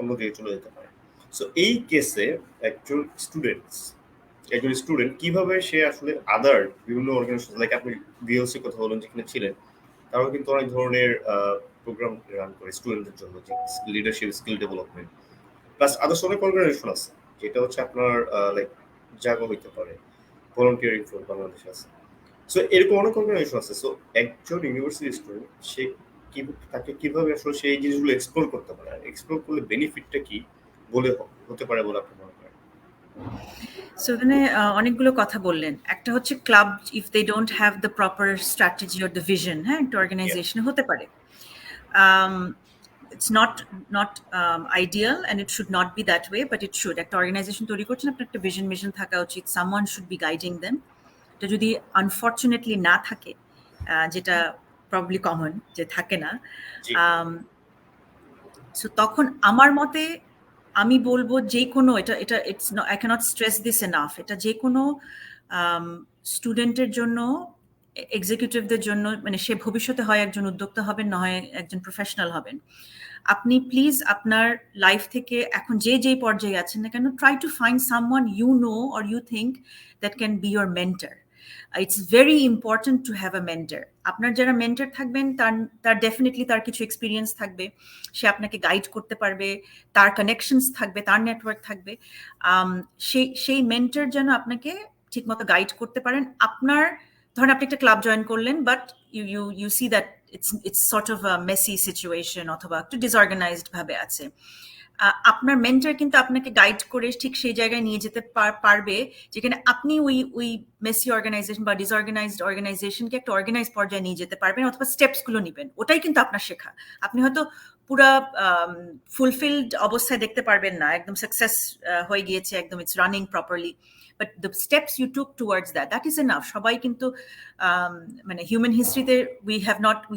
অন্যদিকে চলে যেতে পারে। সো এই কেসে একজন স্টুডেন্ট কিভাবে সে আসলে আদার বিভিন্ন অর্গানাইজেশন, লাইক আপনি বিএলসি কথা বলেন যেখানে ছিলেন, তারাও কিন্তু অনেক ধরনের প্রোগ্রাম রান করে স্টুডেন্টদের জন্য, যে leadership skill development, plus others অনেক অর্গানাইজেশন আছে যেটা হচ্ছে আপনার লাইক জাগো হইতে পারে, ভলান্টিয়ারিং ফর বাংলাদেশ আছে। সো এরকম অনেক অর্গানাইজেশন আছে। সো একজন ইউনিভার্সিটি স্টুডেন্ট সে তাকে কিভাবে আসলে সেই জিনিসগুলো এক্সপ্লোর করতে পারে, এক্সপ্লোর করলে বেনিফিটটা কি বলে হতে পারে বলে আপনি মনে করেন? সো এখানে অনেকগুলো কথা বললেন। একটা হচ্ছে club if they don't have the proper strategy or the vision, হ্যাঁ, একটা অর্গানাইজেশনে হতে পারে। It's not ideal and it should not be that way, but it should. একটা অর্গানাইজেশন তৈরি করছেন, আপনার একটা ভিশন মিশন থাকা উচিত, someone should be guiding them. এটা যদি আনফর্চুনেটলি না থাকে, যেটা প্রবাবলি কমন যে থাকে না, সো তখন আমার মতে আমি বলবো যে কোনো এটা এটা it's I can't stress this enough, এটা যে কোনো স্টুডেন্টের জন্য, এক্সিকিউটিভদের জন্য, মানে সে ভবিষ্যতে হয় একজন উদ্যোক্তা হবেন, না হয় একজন প্রফেশনাল হবেন, আপনি প্লিজ আপনার লাইফ থেকে এখন যে পর্যায়ে আছেন না কেন, try to find someone you know or you think that can be your mentor. It's very important to have a mentor. আপনার যারা মেন্টর থাকবেন তার ডেফিনেটলি তার কিছু এক্সপিরিয়েন্স থাকবে, সে আপনাকে গাইড করতে পারবে, তার কানেকশনস থাকবে, তার নেটওয়ার্ক থাকবে। সেই মেন্টর যেন আপনাকে ঠিকমতো গাইড করতে পারেন। আপনার ধরেন আপনি একটা ক্লাব জয়েন করলেন, but you see that it's sort of a messy situation অথবা একটু ডিসঅর্গানাইজড ভাবে আছে, আপনার মেন্টর কিন্তু আপনাকে গাইড করে ঠিক সেই জায়গায় নিয়ে যেতে পারবে যেখানে আপনি ওই মেসি অর্গানাইজেশন বা ডিসঅর্গানাইজড অর্গানাইজেশনকে একটা অর্গানাইজ পর্যায়ে নিয়ে যেতে পারবেন, অথবা স্টেপসগুলো নেবেন। ওটাই কিন্তু আপনার শেখা। আপনি হয়তো পুরা ফুলফিলড অবস্থায় দেখতে পারবেন না, একদম সাকসেস হয়ে গিয়েছে, একদম it's running properly, but the steps you took towards that is enough. সবাই কিন্তু মানে human হিস্ট্রিতে we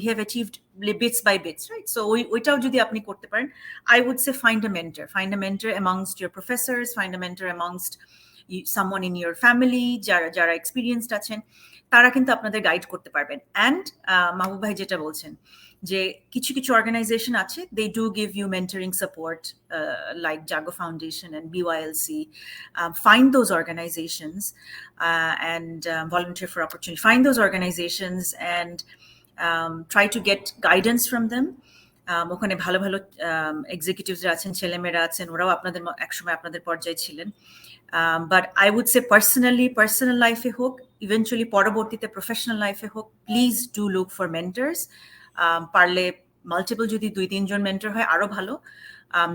have achieved bits by bits, right? So ওইটাও যদি আপনি করতে পারেন, I would say find a mentor amongst your professors, find a mentor amongst someone in your family যারা experienced আছেন, তারা কিন্তু আপনাদের গাইড করতে পারবেন। অ্যান্ড মাহবুব ভাই যেটা বলছেন যে কিছু কিছু অর্গানাইজেশন আছে, they do give you mentoring support, like Jago Foundation and BYLC. Find those organizations and volunteer for opportunity. Find those organizations and try to get guidance from them. ওখানে ভালো ভালো এক্সিকিউটিভসরা আছেন, ছেলেমেয়েরা আছেন, ওরাও আপনাদের একসময় আপনাদের পর্যায়ে ছিলেন। But I would say personal লাইফে হোক, ইভেন্চুয়ালি পরবর্তীতে প্রফেশনাল লাইফে হোক, please do look for mentors. পারলে মাল্টিপল যদি 2-3 জন মেন্টর হয় আরো ভালো।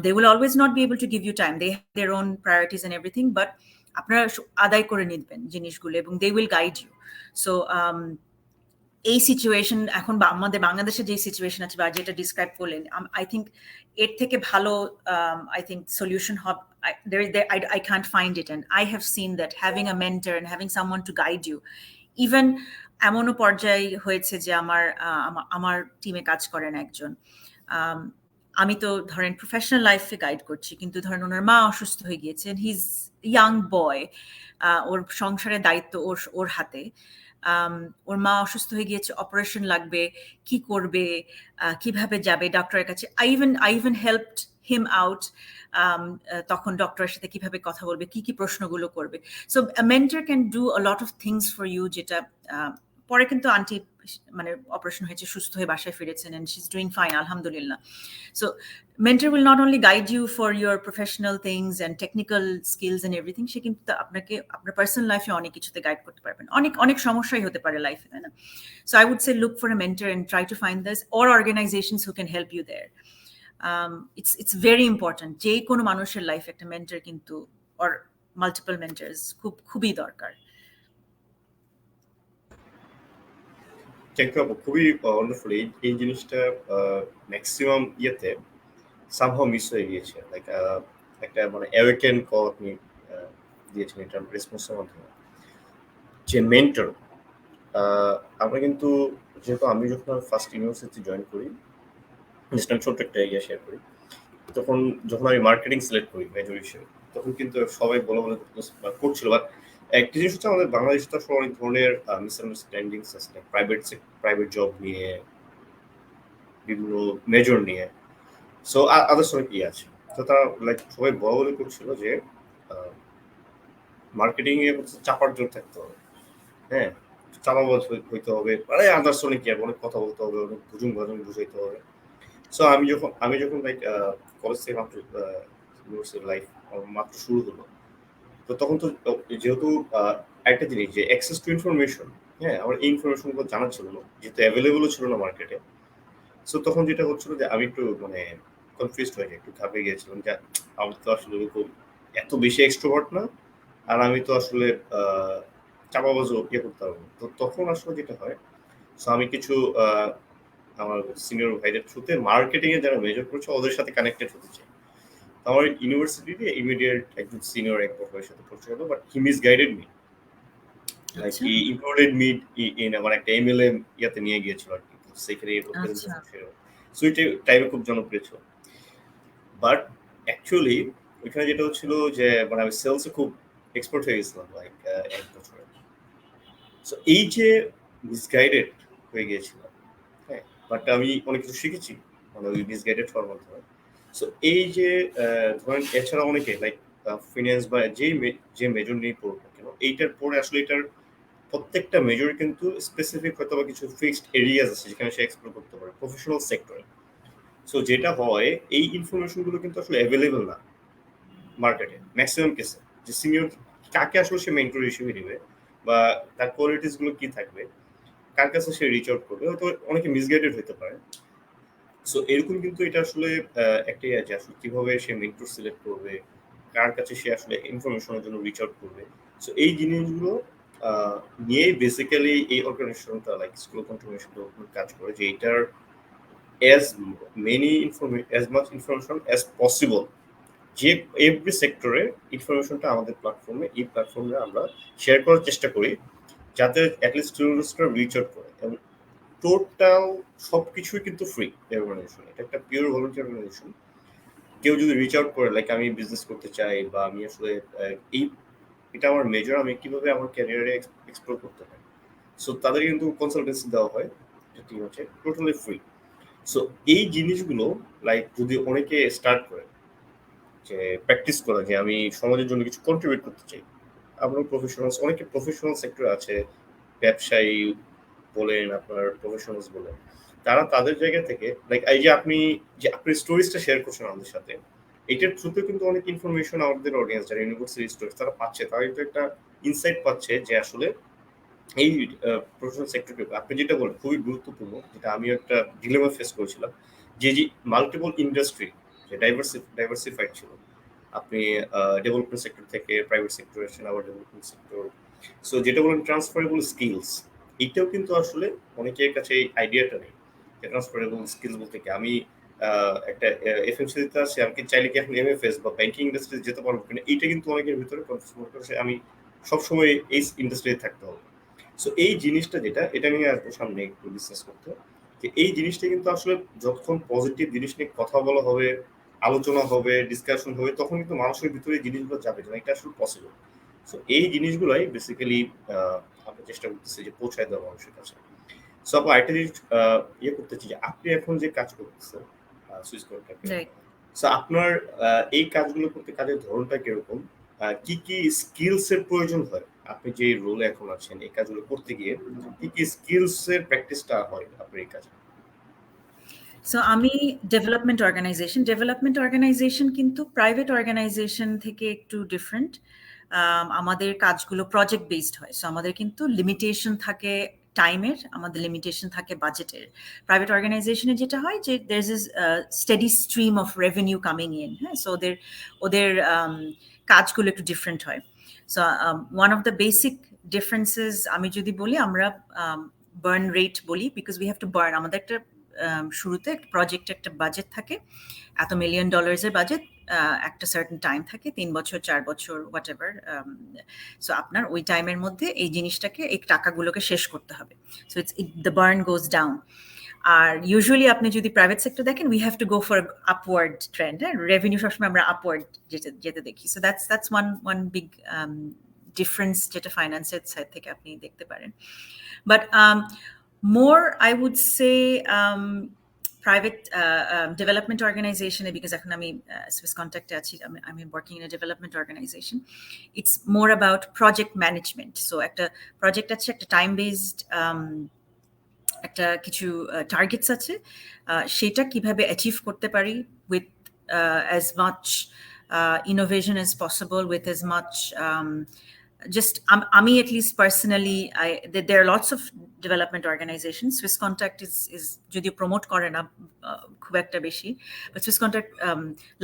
They will always not be able to give you time. They have their own priorities and everything, but আপনারা আদায় করে নিবেন জিনিসগুলো এবং they will guide you. So এই সিচুয়েশন এখন আমাদের বাংলাদেশে যে সিচুয়েশন আছে বা যেটা ডিসক্রাইব করলেন, আই থিঙ্ক এর থেকে ভালো আই থিঙ্ক সলিউশন হবে, I can't find it, and I have seen that having a mentor and having someone to guide you, even এমনও পর্যায়ে হয়েছে যে আমার টিমে কাজ করেন একজন, আমি তো ধরেন প্রফেশনাল লাইফে গাইড করছি, কিন্তু ধরেন ওনার মা অসুস্থ হয়ে গিয়েছেন, হিজ ইয়াং বয়, ওর সংসারের দায়িত্ব ওর হাতে, ওর মা অসুস্থ হয়ে গিয়েছে, অপারেশন লাগবে, কি করবে, কিভাবে যাবে ডক্টরের কাছে। I even helped him out, তখন ডক্টরের সাথে কিভাবে কথা বলবে, কি কি প্রশ্নগুলো করবে। So mentor can do a lot of things for you, যেটা পরে কিন্তু আন্টি মানে অপারেশন হয়েছে, সুস্থ হয়ে বাসায় ফিরেছেন, and she's doing fine, alhamdulillah. So mentor will not only guide you for your professional things and technical skills and everything, সে কিন্তু আপনাকে আপনার পার্সোনাল লাইফে অনেক কিছুতে গাইড করতে পারবেন। অনেক সমস্যাই হতে পারে লাইফে, তাই না? So I would say look for a mentor and try to find this, or organizations who can help you there. It's very important. যে কোনো মানুষের লাইফে একটা মেন্টর কিন্তু, or multiple mentors খুবই দরকার। খুবই ওয়ান্ডারফুল। এই জিনিসটা ম্যাক্সিমাম ইয়েতে সামহাও মিস হয়ে গিয়েছে। লাইক একটা মানে অ্যাওয়েকেন কল আপনি দিয়েছেন এটা রেসপন্সের মাধ্যমে, যে মেন্টর। আমরা কিন্তু যেহেতু আমি যখন ফার্স্ট ইউনিভার্সিটি জয়েন করি, আমি ছোট্ট একটা ইয়ে শেয়ার করি, যখন আমি মার্কেটিং সিলেক্ট করি মেজর হিসেবে, তখন কিন্তু সবাই বলে করছিল। বাট একটা জিনিস হচ্ছে, আমাদের বাংলাদেশে তো আসলে অনেক ধরনের মিসআন্ডারস্ট্যান্ডিংস আছে, প্রাইভেট জব নিয়ে, বিভিন্ন মেজর নিয়ে, সো আদার্স অনেক ইয়ে আছে। তো তারা লাইক সবাই বলে করছিল যে মার্কেটিং এ হচ্ছে চাপার জোর থাকতে হবে, হ্যাঁ, চাপাবাজ হইতে হবে, মানে আদার্স অনেক অনেক কথা বলতে হবে, অনেক ভাজন বুঝাইতে হবে। সো আমি যখন লাইক কলেজ থেকে মাত্র ইউনিভার্সিটি লাইফ মাত্র শুরু হলো, তো তখন তো যেহেতু একটা জিনিস যে অ্যাক্সেস টু ইনফরমেশন, হ্যাঁ, আমার এই ইনফরমেশনগুলো জানা ছিল না, যেহেতু অ্যাভেলেবলও ছিল না মার্কেটে। সো তখন যেটা হচ্ছিল যে আমি একটু মানে কনফিউজড হয়ে একটু ঘাবড়ে গিয়েছিলাম যে আমি তো আসলে এত বেশি এক্সট্রোভার্ট না, আর আমি তো আসলে চাপাবাজও ইয়ে করতে পারবো। তো তখন আসলে যেটা হয়, সো আমি কিছু আমার সিনিয়র ভাইদের থ্রুতে মার্কেটিং এ যারা মেজর করছে ওদের সাথে কানেক্টেড হতে চাই। আমার ইউনিভার্সিটিতে ইমিডিয়েট একজন সিনিয়র এক প্রফেসরের সাথে পরিচয় হলো, but he misguided me. Like he included me in আমার একটা এমএলএম ইয়াতে নিয়ে গিয়েছিল আর কি, সেখানে প্রেজেন্টেশন ছিল। সো এটা টাইমে খুব জনপ্রিয় ছিল। বাট অ্যাকচুয়ালি ওইখানে যেটা হচ্ছিল যে মানে আমি সেলসে খুব এক্সপার্ট হয়ে গেছিলাম লাইক 1 বছরে। সো এই যে মিসগাইডেড হয়ে গিয়েছিলাম, হ্যাঁ, বাট আমি অনেক কিছু শিখেছি মানে ওই মিসগাইডেড হওয়ার মাধ্যমে। সো এই যে ধরেন এছাড়া অনেকে লাইক ফিনান্স বা যে মেজর নিয়ে পড়বো কেন, এইটার পরে আসলে এটার প্রত্যেকটা মেজর কিন্তু স্পেসিফিক হয়তো বা কিছু ফিক্সড এরিয়াস আছে যেখানে সে এক্সপ্লোর করতে পারে প্রফেশনাল সেক্টরে। সো যেটা হয়, এই ইনফরমেশনগুলো কিন্তু আসলে অ্যাভেলেবল না মার্কেটে ম্যাক্সিমাম কেসে, যে সিনিয়র কাকে আসলে সে মেন্টর হিসেবে নেবে বা তার কোয়ালিটিস গুলো কি থাকবে, কার কাছে সে রিচ আউট করবে, হয়তো অনেকে মিসগাইডেড হতে পারে। সো এরকম কিন্তু এটা আসলে একটাই আছে, আসলে কিভাবে সে মেন্টর সিলেক্ট করবে, কার কাছে সে আসলে ইনফরমেশনের জন্য রিচ আউট করবে। সো এই জিনিসগুলো নিয়ে বেসিক্যালি এই অর্গানাইজেশনটা like school of entrepreneurship development কাজ করে, যে এটার as much information as possible, যে এভরি সেক্টরে ইনফরমেশনটা আমাদের এই প্ল্যাটফর্মে আমরা শেয়ার করার চেষ্টা করি, যাতে অ্যাটলিস্ট স্টুডেন্টসরা রিচ আউট করে। এবং টোটাল সবকিছুই কিন্তু ফ্রি অর্গানাইজেশন, এটা একটা পিওর ভলান্টিয়ার অর্গানাইজেশন। কেউ যদি রিচ আউট করে লাইক আমি বিজনেস করতে চাই বা আমি আসলে এটা আমার মেজর, আমি কিভাবে আমার ক্যারিয়ারে এক্সপ্লোর করতে পারি, সো তাদের কিন্তু কনসালটেন্সি দেওয়া হয়, ঠিক আছে, টোটালি ফ্রি। সো এই জিনিসগুলো লাইক যদি অনেকে স্টার্ট করে যে প্র্যাকটিস করা যে আমি সমাজের জন্য কিছু কন্ট্রিবিউট করতে চাই, আপনার প্রফেশনালস অনেকে প্রফেশনাল সেক্টর আছে, ব্যবসায়ী বলেন আপনার প্রফেশনালস বলেন, তারা তাদের জায়গা থেকে লাইক এই যে আপনি স্টোরিজটা শেয়ার করছেন আমাদের সাথে, এটার থ্রুতে কিন্তু অনেক ইনফরমেশন আমাদের অডিয়েন্স যারা ইউনিভার্সিটি স্টুডেন্ট তারা পাচ্ছে, তারা কিন্তু একটা ইনসাইট পাচ্ছে যে আসলে এই প্রফেশনাল সেক্টরকে আপনি যেটা বলেন খুবই গুরুত্বপূর্ণ, যেটা আমিও একটা ডিলেমা ফেস করেছিলাম, যে মাল্টিপল ইন্ডাস্ট্রি যে ডাইভার্সিফাইড ছিল, আপনি ডেভেলপমেন্ট সেক্টর থেকে প্রাইভেট সেক্টর আসছেন, আবার ডেভেলপমেন্ট সেক্টর, সো যেটা বলেন ট্রান্সফারেবল স্কিলস, এইটাও কিন্তু আসলে অনেকের কাছে এই আইডিয়াটা নেই যে ট্রান্সফারেবল স্কিলস বলতে কি আমি একটা এফএমসিতে আছে, আমি কি চাইলে কি এখন এমএফএস বা ব্যাংকিং ইন্ডাস্ট্রিতে যেতে পারবো কিনা, এইটা কিন্তু অনেকের ভিতরে কনফিউজ করে আমি সবসময় এই ইন্ডাস্ট্রিতে থাকতে হবে। সো এই জিনিসটা যেটা এটা নিয়ে আসবো সামনে একটু ডিসকাস করতে, যে এই জিনিসটা কিন্তু আসলে যখন পজিটিভ জিনিস নিয়ে কথা বলা হবে, আলোচনা হবে, ডিসকাশন হবে, তখন কিন্তু মানুষের ভিতরে এই জিনিসগুলো যাবে যে এটা আসলে পসিবল। সো এই জিনিসগুলাই বেসিক্যালি আমরা চেষ্টা করতেছি যে পৌঁছায় দেওয়া মানুষের কাছে। সো আপু আরেকটা জিনিস ইয়ে করতেছি যে আপনি এখন যে কাজ করতেছেন সুইস কন্ট্রাক্টে, সো আপনার এই কাজগুলো করতে কাজের ধরনটা কিরকম, কি কি স্কিলস এর প্রয়োজন হয় আপনি যে রোলে এখন আছেন এই কাজগুলো করতে গিয়ে, কি কি স্কিলস এর প্র্যাকটিসটা হয় আপনার এই কাজে? সো আমি ডেভেলপমেন্ট অর্গানাইজেশন কিন্তু প্রাইভেট অর্গানাইজেশন থেকে একটু ডিফারেন্ট। আমাদের কাজগুলো প্রজেক্ট বেসড হয়, সো আমাদের কিন্তু লিমিটেশন থাকে টাইমের, আমাদের লিমিটেশন থাকে বাজেটের। প্রাইভেট অর্গানাইজেশনে যেটা হয় যে there is steady stream of revenue coming in, হ্যাঁ, সো ওদের কাজগুলো একটু ডিফারেন্ট হয়। So one of the basic differences আমি যদি বলি, আমরা বার্ন রেট বলি, because we have to burn. আমাদের একটা শুরুতে প্রজেক্টে একটা বাজেট থাকে, এত $1 million এর বাজেট, একটা সার্টেন টাইম থাকে, 3 বছর 4 বছর হোয়াট এভার। সো আপনার ওই টাইমের মধ্যে এই জিনিসটাকে, এই টাকাগুলোকে শেষ করতে হবে। So the burn goes down. আর ইউজুয়ালি আপনি যদি প্রাইভেট সেক্টর দেখেন, we have to go for upward trend, হ্যাঁ, রেভিনিউ সবসময় আমরা আপওয়ার্ড যেতে দেখি। So that's one big difference যেটা ফাইন্যান্সের সাইড থেকে আপনি দেখতে পারেন। বাট more, I would say, private development organization, because এখন আমি Swiss Contact আছি, I'm working in a development organization. It's more about project management. So একটা project আছে, একটা time based একটা কিছু টার্গেটস আছে, সেটা কিভাবে অ্যাচিভ করতে পারি with as much innovation as possible, with as much just আমি at least personally, there are lots of development organizations. Swiss Contact is যদিও প্রমোট করে না খুব একটা বেশি, but Swiss Contact,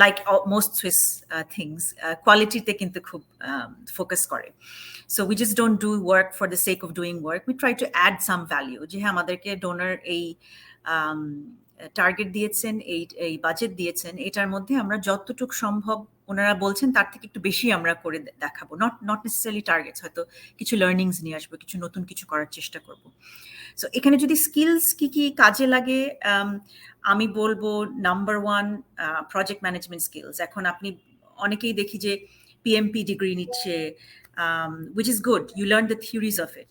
like most Swiss things, qualityতে কিন্তু খুব ফোকাস করে. So we just don't do work for the sake of doing work. We try to add some value. যে হ্যাঁ, আমাদেরকে ডোনার এই টার্গেট দিয়েছেন, এই বাজেট দিয়েছেন, এটার মধ্যে আমরা যতটুকু সম্ভব ওনারা বলছেন তার থেকে একটু বেশি আমরা করে দেখাবো। নট নেসেসারিলি টার্গেটস, হয়তো কিছু লার্নিংস নিয়ে আসবো, কিছু নতুন কিছু করার চেষ্টা করব। সো এখানে যদি স্কিলস কি কি কাজে লাগে, আমি বলবো নাম্বার 1 প্রজেক্ট ম্যানেজমেন্ট স্কিলস। এখন আপনি অনেকেই দেখি যে পিএমপি ডিগ্রি নিচ্ছে, which is good, you learn the theories of it,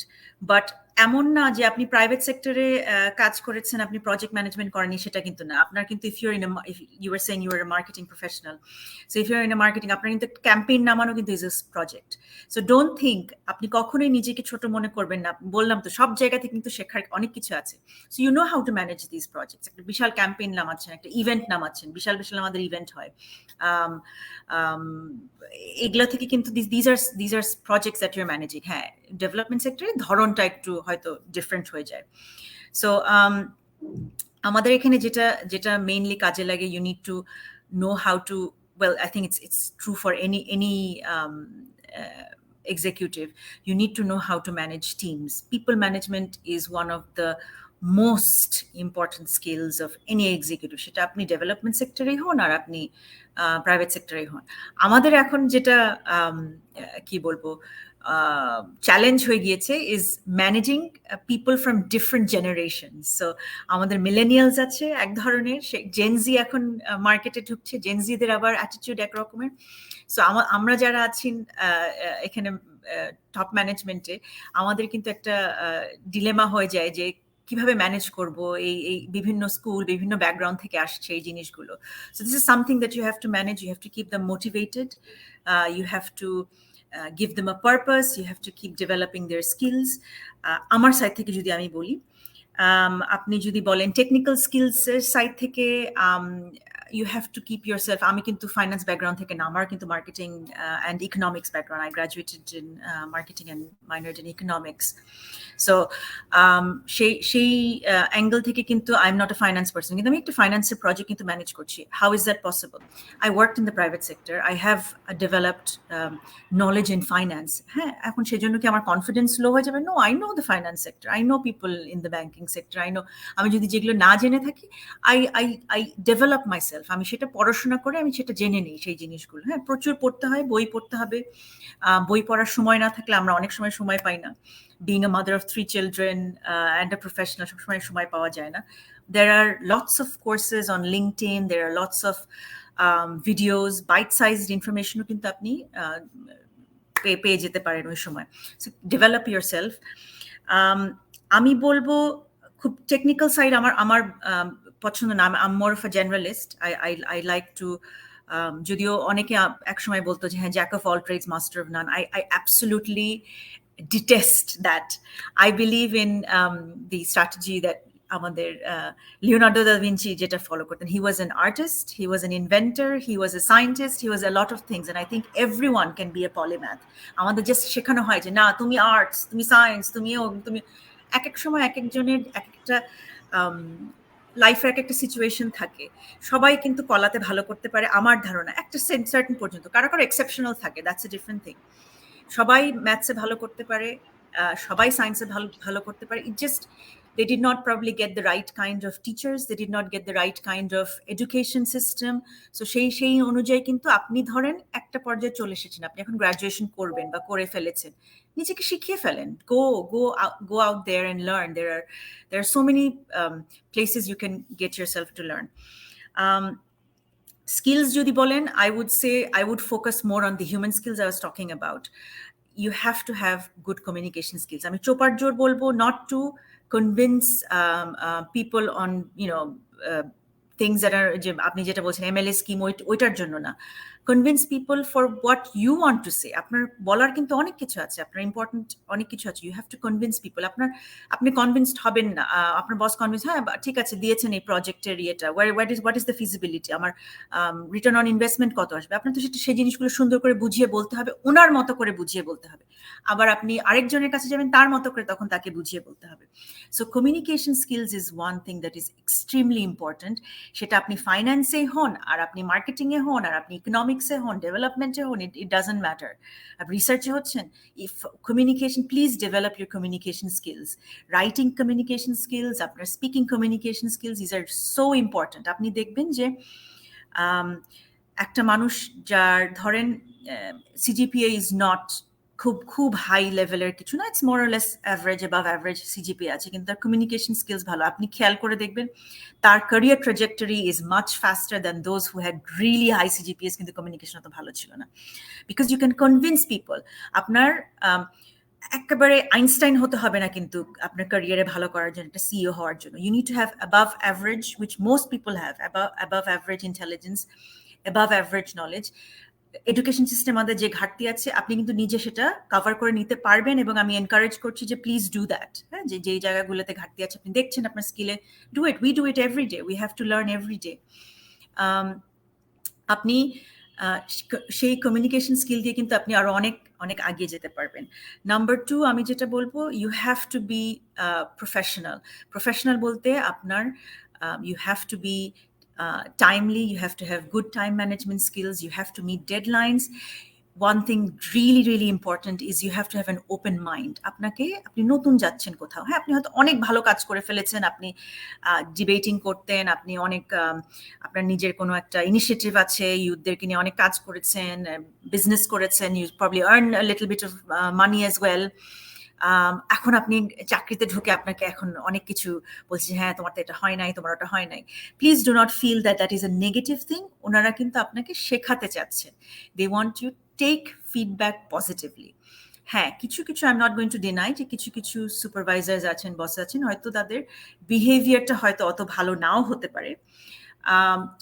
but এমন না যে আপনি প্রাইভেট সেক্টরে কাজ করেছেন, আপনি প্রজেক্ট ম্যানেজমেন্ট করেনি, সেটা কিন্তু না। আপনার কিন্তু if you were saying you were a marketing professional, so if you're in a marketing, আপনার কিন্তু ক্যাম্পেইন নামানো কিন্তু is a project. So don't think, আপনি কখনোই নিজেকে ছোট মনে করবেন না। বললাম তো, সব জায়গা থেকে কিন্তু শেখার অনেক কিছু আছে। So you know how to manage these projects. একটা বিশাল ক্যাম্পেইন নামাচ্ছেন, একটা ইভেন্ট নামাচ্ছেন, বিশাল বিশাল আমাদের ইভেন্ট হয়, এগুলো থেকে কিন্তু these are projects that you're managing. হ্যাঁ, ডেভেলপমেন্ট সেক্টরে ধরনটা একটু হয়তো ডিফারেন্ট হয়ে যায়। সো আমাদের এখানে যেটা মেইনলি কাজে লাগে, you need to know how to, well, I think it's true for any executive, you need to know how to manage teams. People management is one of the most important skills of any executive, সেটা আপনি development সেক্টরেই হন আর আপনি private সেক্টরেই হন। আমাদের এখন যেটা কি বলবো চ্যালেঞ্জ হয়ে গিয়েছে is managing people from different generations. So আমাদের মিলেনিয়ালস আছে এক ধরনের, জেনজি এখন মার্কেটে ঢুকছে, জেনজিদের আবার অ্যাটিটিউড এক রকমের। সো আমরা যারা আছি এখানে টপ ম্যানেজমেন্টে, আমাদের কিন্তু একটা ডিলেমা হয়ে যায় যে কিভাবে ম্যানেজ করব, এই বিভিন্ন স্কুল, বিভিন্ন ব্যাকগ্রাউন্ড থেকে আসছে এই জিনিসগুলো। So this is something that you have to manage, you have to keep them motivated, you have to give them a purpose, you have to keep developing their skills. আমার side থেকে যদি আমি বলি, আপনি যদি বলেন টেকনিক্যাল স্কিলসের সাইড থেকে, you have to keep yourself, আমি কিন্তু ফাইন্যান্স ব্যাকগ্রাউন্ড থেকে না, আমার কিন্তু marketing and economics background, I graduated in marketing and minored in economics. So সেই অ্যাঙ্গেল থেকে কিন্তু I am not a finance person, কিন্তু আমি একটা ফাইন্যান্সের প্রজেক্ট কিন্তু ম্যানেজ করছি। How is that possible? I worked in the private sector, I have developed knowledge in finance. হ্যাঁ, এখন সেজন্য কি আমার কনফিডেন্স লো হয়ে যাবে? No, I know the finance sector, I know people in the banking sector, I know. আমি যদি যেগুলো না জেনে থাকি, আই ডেভেলপ মাইসেলফ, আমি সেটা পড়াশোনা করে আমি সেটা জেনে নিই সেই জিনিসগুলো। হ্যাঁ, প্রচুর পড়তে হয়, বই পড়তে হবে। বই পড়ার সময় না থাকলে আমরা অনেক সময় পাই না। Being a mother of 3 children and a professional, সবসময় সময় পাওয়া যায় না। There are lots of courses on LinkedIn, there are lots of videos, bite-sized information কিন্তু আপনি পেয়ে যেতে পারেন ওই সময়। So develop yourself. আমি বলবো খুব টেকনিক্যাল সাইড আমার পছন্দ না, I am more of a generalist. I like to, যদিও অনেকে একসময় বলতো যে হ্যাঁ, jack of all trades master of none, I absolutely detest that. I believe in the strategy that আমাদের লিওনার্দো দা ভিঞ্চি যেটা ফলো করতেন। He was an artist, he was an inventor, he was a scientist, he was a lot of things, and I think everyone can be a polymath. আমাদের just শেখানো হয় যে না, তুমি arts, তুমি science, তুমি এক এক সময় এক একজনের এক একটা লাইফের এক একটা সিচুয়েশন থাকে। সবাই কিন্তু কলাতে ভালো করতে পারে আমার ধারণা একটা সার্টেন পর্যন্ত, কারো এক্সেপশনাল থাকে, দ্যাটস এ ডিফারেন্ট থিং। সবাই ম্যাথসে ভালো করতে পারে, সবাই সায়েন্সে ভালো করতে পারে। It just, they did not probably get the right kind of teachers, they did not get the right kind of education system. So সেই অনুযায়ী কিন্তু আপনি ধরেন একটা পর্যায়ে চলে এসেছেন, আপনি এখন গ্রাজুয়েশন করবেন বা করে ফেলেছেন, নিজেকে শিখিয়ে ফেলেন। Go out there and learn. There are so many places you can get yourself to learn. Skills যদি বলেন, I would say I would focus more on the human skills I was talking about. You have to have good communication skills. আমি চোপার জোর বলবো not to convince people on, you know, things that are, যে আপনি যেটা বলছেন MLA scheme, ওইটার জন্য না। Convince people for what you want to say. আপনার বলার কিন্তু অনেক কিছু আছে, আপনার ইম্পর্টেন্ট অনেক কিছু আছে। You have to convince people. আপনি কনভিন্সড হবেন না, আপনার বস কনভিন্স, হ্যাঁ ঠিক আছে দিয়েছেন এই প্রজেক্টের ইয়েটা, হোয়াট ইজ দ্য ফিজিবিলিটি, আমার রিটার্ন অন ইনভেস্টমেন্ট কত আসবে, আপনার তো সেটা সেই জিনিসগুলো সুন্দর করে বুঝিয়ে বলতে হবে, ওনার মতো করে বুঝিয়ে বলতে হবে। আবার আপনি আরেকজনের কাছে যাবেন, তার মতো করে তখন তাকে বুঝিয়ে বলতে হবে। So communication skills is one thing that is extremely important. সেটা আপনি ফাইন্যান্সে হন, আর আপনি মার্কেটিংয়ে হন, আর আপনি ইকোনমিক্সে হন, ডেভেলপমেন্টে হন, ইট ডাজন্ট ম্যাটার। আপনি রিসার্চে হচ্ছেন, if communication, please develop your communication skills. Writing communication skills, আপনার speaking communication skills, this are so important. আপনি দেখবেন যে একটা মানুষ যার ধরেন সিজিপিএ ইজ নট খুব হাই লেভেলের কিছু না, it's more or less average, above average CGPA আছে, কিন্তু তার কমিউনিকেশন স্কিলস ভালো। আপনি খেয়াল করে দেখবেন তার career trajectory is much faster than those who had really high CGPAs কিন্তু কমিউনিকেশন অত ভালো ছিল না। Because you can convince people. আপনার একেবারে আইনস্টাইন হতে হবে না কিন্তু আপনার ক্যারিয়ারে ভালো করার জন্য, একটা সিইও হওয়ার জন্য। You need to have above average, which most people have, above average intelligence, above average knowledge. Education system আমাদের যে ঘাটতি আছে, আপনি কিন্তু নিজে সেটা কভার করে নিতে পারবেন, এবং আমি এনকারেজ করছি যে প্লিজ ডু দ্যাট। হ্যাঁ, যেই জায়গাগুলোতে ঘাটতি আছে আপনি দেখছেন আপনার স্কিলে, do it. We do it every day, we have to learn every day. আপনি সেই কমিউনিকেশন স্কিল দিয়ে কিন্তু আপনি আরো অনেক অনেক আগিয়ে যেতে পারবেন। নাম্বার 2, আমি যেটা বলবো, you have to be professional বলতে আপনার you have to be timely, you have to have good time management skills, you have to meet deadlines. One thing really important is you have to have an open mind. আপনি নতুন যাচ্ছেন কোথাও, হ্যাঁ আপনি হয়তো অনেক ভালো কাজ করে ফেলেছেন, আপনি ডিবেটিং করতেন, আপনি অনেক আপনার নিজের কোনো একটা ইনিশিয়েটিভ আছে, ইউথদেরকে নিয়ে অনেক কাজ করেছেন, বিজনেস করেছেন, you probably earn a little bit of money as well. এখন আপনি চাকরিতে ঢুকে আপনাকে এখন অনেক কিছু বলছে, হ্যাঁ তোমার তো এটা হয় নাই, তোমার ওটা হয় নাই। Please do not feel that is a negative thing. ওনারা কিন্তু আপনাকে শেখাতে চাচ্ছেন। They want you take feedback positively. হ্যাঁ, কিছু I am not going to deny যে কিছু সুপারভাইজার্স আছেন, বস আছেন, হয়তো তাদের বিহেভিয়ারটা হয়তো অত ভালো নাও হতে পারে।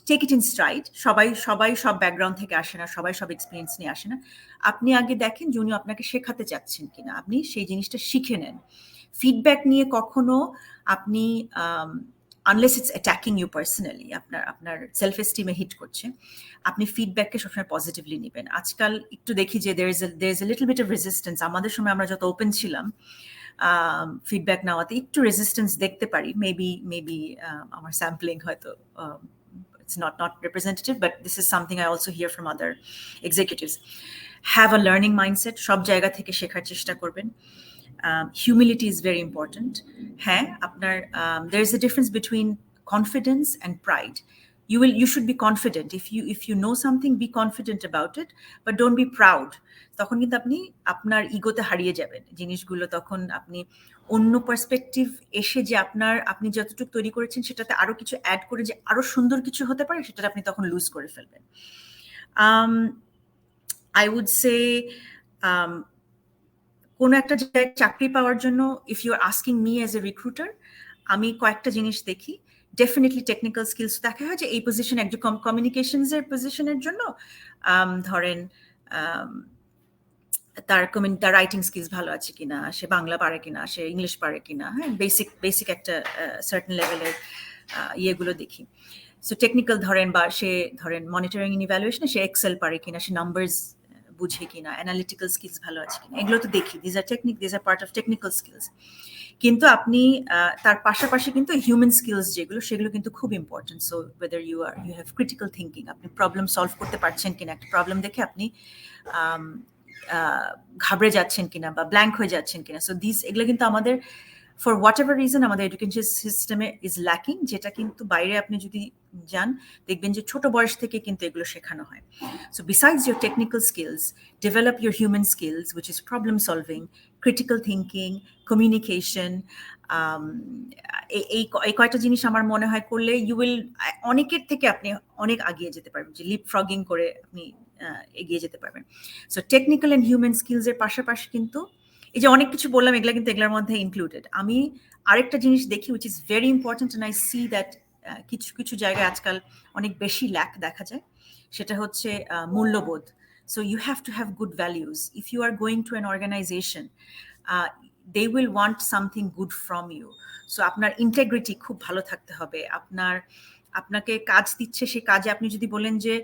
Take it in stride. সবাই সব ব্যাকগ্রাউন্ড থেকে আসে না, সবাই সব এক্সপিরিয়েন্স নিয়ে আসে না। আপনি আগে দেখেন যে উনি আপনাকে শেখাতে চাচ্ছেন কিনা, আপনি সেই জিনিসটা শিখে নেন। ফিডব্যাক নিয়ে কখনো আপনি unless it's attacking you personally, আপনার সেলফ এস্টিমে হিট করছে, আপনি ফিডব্যাককে সবসময় পজিটিভলি নেবেন। আজকাল একটু দেখি যে there is a little bit of resistance. আমাদের সময় আমরা যত ওপেন ছিলাম ফিডব্যাক নেওয়াতে একটু রেজিস্ট্যান্স দেখতে পারি। মেবি আমার স্যাম্পলিং হয়তো it's not representative, but this is something I also hear from other executives. Have a learning mindset. সব জায়গা থেকে শেখার চেষ্টা করবেন। Humility is very important. হ্যাঁ, আপনার there is a difference between confidence and pride. You should be confident. If you know something, be confident about it, but don't be proud. তখন কিন্তু আপনি আপনার ইগোতে হারিয়ে যাবেন জিনিসগুলো। তখন আপনি অন্য পার্সপেক্টিভ এসে যে আপনি যতটুকু তৈরি করেছেন সেটাতে আরো কিছু অ্যাড করে যে আরো সুন্দর কিছু হতে পারে, সেটা আপনি তখন লুজ করে ফেলবেন। I would say কোনো একটা জায়গায় চাকরি পাওয়ার জন্য if you are asking me as a recruiter, আমি কয়েকটা জিনিস দেখি। ডেফিনেটলি টেকনিক্যাল স্কিলস দেখা হয় যে এই পজিশন একজন কমিউনিকেশনসের পজিশনের জন্য ধরেন তার রাইটিং স্কিলস ভালো আছে কিনা, সে বাংলা পারে কিনা, সে ইংলিশ পারে কিনা, হ্যাঁ, বেসিক একটা সার্টেন লেভেলের ইয়েগুলো দেখি। সো টেকনিক্যাল ধরেন বা সে ধরেন মনিটরিং ইন ইভ্যালুয়েশনে সে এক্সেল পারে কিনা, সে নাম্বারস বুঝে কিনা, অ্যানালিটিক্যাল স্কিলস ভালো আছে কিনা, এগুলো তো দেখি। These are part of technical skills. কিন্তু আপনি তার পাশাপাশি কিন্তু হিউম্যান স্কিলস যেগুলো, সেগুলো কিন্তু খুব important. So whether you have critical thinking, আপনি প্রবলেম সলভ করতে পারছেন কিনা, একটা প্রবলেম দেখে আপনি ঘাবড়ে যাচ্ছেন কিনা বা ব্ল্যাঙ্ক হয়ে যাচ্ছেন কিনা। সো এগুলো কিন্তু আমাদের ফর হোয়াট এভার রিজন আমাদের এডুকেশন সিস্টেমে ইজ ল্যাকিং, যেটা কিন্তু বাইরে আপনি যদি যান দেখবেন যে ছোট বয়স থেকে কিন্তু এগুলো শেখানো হয়। So besides your technical skills, develop your human skills, which is problem solving, critical thinking, communication. এই কয়টা জিনিস আমার মনে হয় করলে ইউ উইল অনেকের থেকে আপনি অনেক এগিয়ে যেতে পারবেন, যে লিপ ফ্রগিং করে আপনি এগিয়ে যেতে পারবেন। সো টেকনিক্যাল অ্যান্ড হিউম্যান স্কিলসের পাশাপাশি কিন্তু এই যে অনেক কিছু বললাম, এগুলো কিন্তু এগুলোর মধ্যে ইনক্লুডেড। আমি আরেকটা জিনিস দেখি which is very important, and I see that কিছু জায়গায় আজকাল অনেক বেশি ল্যাক দেখা যায়, সেটা হচ্ছে মূল্যবোধ। So you have to have good values. If you are going to an organization, they will want something good from you. So আপনার ইন্টেগ্রিটি খুব ভালো থাকতে হবে। আপনাকে কাজ দিচ্ছে, সেই কাজে আপনি যদি বলেন যে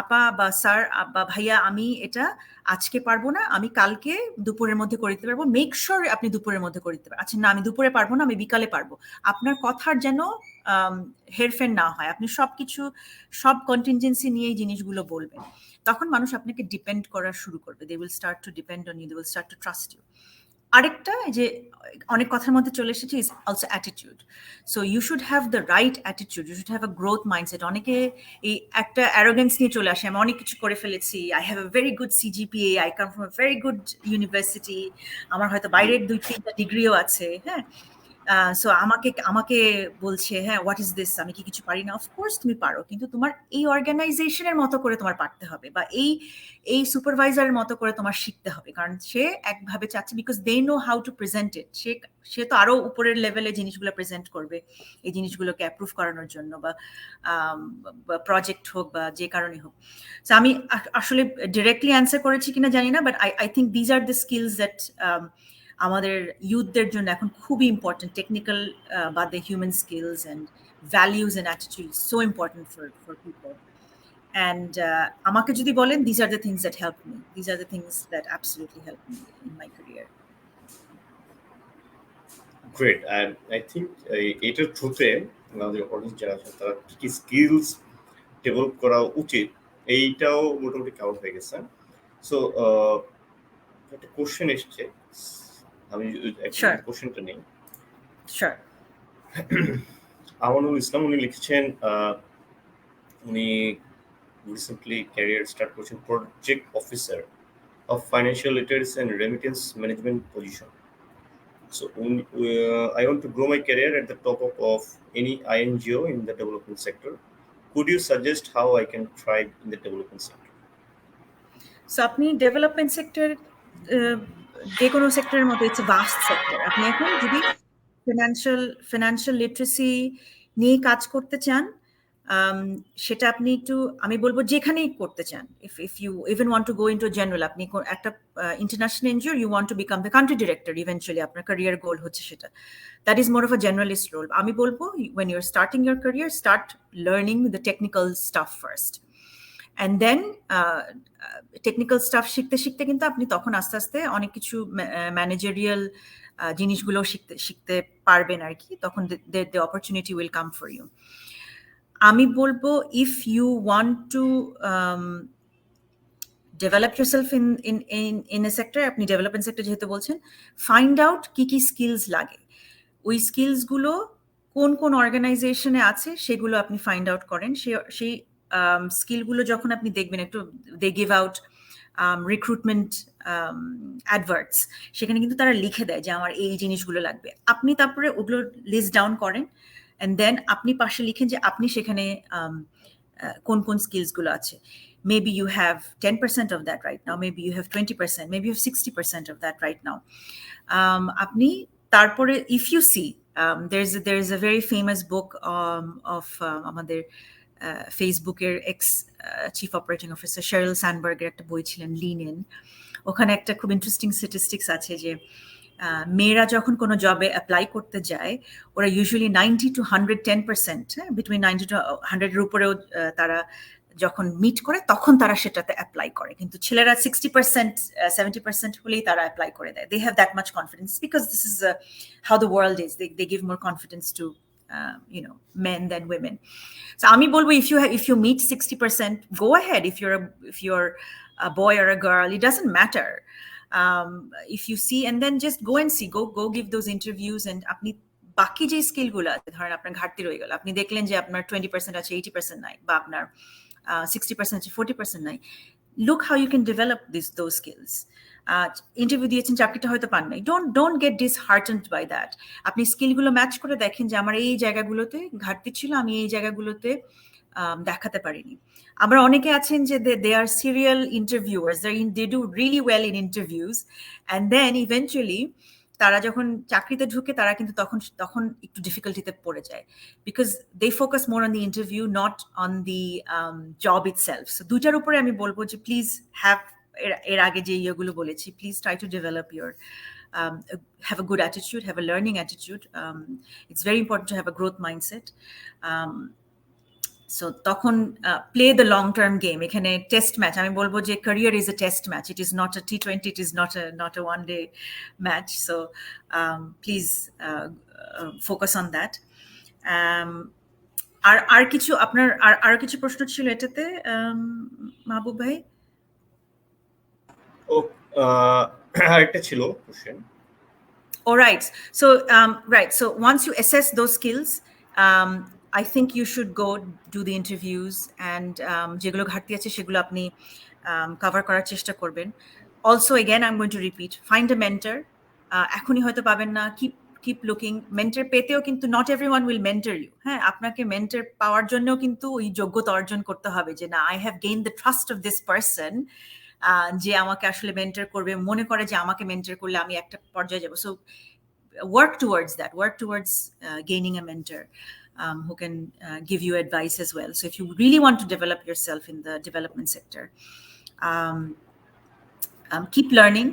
আপা বা স্যার বা ভাইয়া আমি এটা আজকে পারবো না, আমি কালকে দুপুরের মধ্যে করে দিতে পারবো, মেক শিওর আপনি দুপুরের মধ্যে করে দিতে পারবেন। আচ্ছা না, আমি দুপুরে পারবো না, আমি বিকালে পারবো। আপনার কথার যেন হেরফের না হয়, আপনি সব কন্টিনজেন্সি নিয়ে এই জিনিসগুলো বলবেন। তখন মানুষ আপনাকে ডিপেন্ড করা শুরু করবে। They will start to depend on you, they will start to trust you. আরেকটা যে অনেক কথার মধ্যে চলে এসেছে is also attitude. So you should have the right attitude, you should have a growth mindset. অনেকে এই একটা অ্যারোগেন্স নিয়ে চলে আসে, আমি অনেক কিছু করে ফেলেছি, I have a very good CGPA, I come from a very good university, আমার হয়তো বাইরের 2-3টা ডিগ্রিও আছে, হ্যাঁ। সো আমাকে বলছে, হ্যাঁ হোয়াট ইজ দিস, আমি কি কিছু পারি না? অফকোর্স তুমি পারো, কিন্তু তোমার এই অর্গানাইজেশনের মতো করে তোমার পারতে হবে, বা এই সুপারভাইজারের মতো করে তোমার শিখতে হবে, কারণ সে একভাবে চাচ্ছে, because they know how to present it. সে তো আরো উপরের লেভেলে জিনিসগুলো প্রেজেন্ট করবে, এই জিনিসগুলোকে অ্যাপ্রুভ করানোর জন্য, বা প্রজেক্ট হোক বা যে কারণে হোক। সো আমি আসলে ডিরেক্টলি অ্যান্সার করেছি কিনা জানি না, but I think these are the skills that আমাদের ইউথদের জন্য এখন খুবই ইম্পর্টেন্ট। টেকনিক্যাল বাদে human skills and values and attitude so important for people. And আমাকে যদি বলেন, these are the things that help me. These are the things that absolutely help me in my career. Great. And I think এটার থ্রুতে আমাদের audience যারা আছে তারা কি স্কিলস ডেভেলপ করা উচিত, এইটাও মোটামুটি কাভার হয়ে গেছে। সো একটা কোশ্চেন এসছে, আমি কোশ্চেনটা নেই। Sure. আমানুল ইসলাম উনি লিখেছেন, উনি রিসেন্টলি ক্যারিয়ার স্টার্ট করেছেন project officer of financial literacy and remittance management position. So I want to grow my career at the top of any INGO in the development sector. Could you suggest how I can thrive in the development sector? So আপনি development sector যে কোনো সেক্টরের মতো it's a vast sector. আপনি এখন যদি financial literacy নিয়ে কাজ করতে চান, সেটা আপনি একটু, আমি বলবো যেখানেই করতে চান, if you even want to go into general, আপনি একটা international NGO, you want to become the country director eventually, আপনার ক্যারিয়ার গোল হচ্ছে সেটা, that is more of a generalist role. আমি বলবো when you're starting your career, start learning the technical stuff first. And then technical staff শিখতে শিখতে কিন্তু আপনি তখন আস্তে আস্তে অনেক কিছু ম্যানেজারিয়াল জিনিসগুলো শিখতে পারবেন আর কি, তখন the opportunity will come for you. আমি বলবো if you want to develop yourself in a sector, আপনি ডেভেলপমেন্ট সেক্টর যেহেতু বলছেন, ফাইন্ড আউট কি কি স্কিলস লাগে, ওই স্কিলসগুলো কোন কোন অর্গানাইজেশনে আছে সেগুলো আপনি ফাইন্ড আউট করেন। সেই স্কিলগুলো যখন আপনি দেখবেন, একটু they give out recruitment adverts, সেখানে কিন্তু তারা লিখে দেয় যে আমার এই জিনিসগুলো লাগবে, আপনি তারপরে ওগুলো লিস্ট ডাউন করেন, অ্যান্ড দেন আপনি পাশে লিখেন যে আপনি সেখানে কোন কোন স্কিলসগুলো আছে। Maybe you have 10% of that right now, maybe you have 20%, maybe you have 60% of that right now. আপনি তারপরে, if you see, there is a very famous book of আমাদের ফেসবুকের ex chief operating officer Sheryl স্যান্ডবার্গের একটা বই ছিলেন Lin in, ওখানে একটা খুব ইন্টারেস্টিং স্ট্যাটিস্টিক্স আছে যে মেয়েরা যখন কোনো জবে অ্যাপ্লাই করতে যায়, ওরা ইউজুয়ালি 90 to 110%, বিটুইন 90 to 100-এর উপরেও তারা যখন মিট করে তখন তারা সেটাতে অ্যাপ্লাই করে, কিন্তু ছেলেরা 60%, 70% হলেই তারা অ্যাপ্লাই করে দেয়। They have that much confidence because this is how the world is, they give more confidence to men than women. So আমি বলবো if you meet 60%, go ahead. If you're a boy or a girl, it doesn't matter. If you see, and then just go and see, go give those interviews, and আপনি বাকি যে স্কিলগুলো আছে, ধরেন আপনার ঘাটতি রয়ে গেল, আপনি দেখলেন যে আপনার 20% আছে, 80% নাই, বা আপনার 60% আছে, 40% নাই, look how you can develop those skills. Interview দিয়েছেন, চাকরিটা হয়তো পান নাই, don't get disheartened by that. আপনি স্কিলগুলো ম্যাচ করে দেখেন যে আমার এই জায়গাগুলোতে ঘাটতি ছিল, আমি এই জায়গাগুলোতে দেখাতে পারিনি। আবার অনেকে আছেন যে they are serial interviewers, they do really well in interviews, and then eventually তারা যখন চাকরিতে ঢুকে তারা কিন্তু তখন একটু ডিফিকাল্টিতে পড়ে যায়, because they focus more on the interview, not on the job itself. So দুইটার উপরে আমি বলবো যে প্লিজ হ্যাভ, এর আগে যে ইয়েগুলো বলেছি, please try to develop your have a good attitude, have a learning attitude. It's very important to have a growth mindset. So তখন play the long term game. এখানে টেস্ট ম্যাচ, আমি বলবো যে career is a test match. It is not a T20, it is not a one day match. So please focus on that. আর কিছু আপনার আর কিছু প্রশ্ন ছিল এটাতে মাহবুব ভাই? ও আরেকটা ছিল question. All right. So right. So once you assess those skills, I think you should go do the interviews, and যেগুলো ঘাটতি আছে সেগুলো আপনি কভার করার চেষ্টা করবেন। Also, again, I'm going to repeat, find a mentor. এখনই হয়তো পাবেন না, keep looking. মেন্টর পেতেও কিন্তু not everyone will mentor you. হ্যাঁ, আপনাকে মেন্টর পাওয়ার জন্যও কিন্তু ওই যোগ্যতা অর্জন করতে হবে যে না, I have gained the trust of this person, যে আমাকে আসলে মেন্টর করবে, মনে করে যে আমাকে মেন্টর করলে আমি একটা পর্যায়ে যাব। So work towards that, work towards gaining a mentor who can give you advice as well. So if you really want to develop yourself in the development sector, keep learning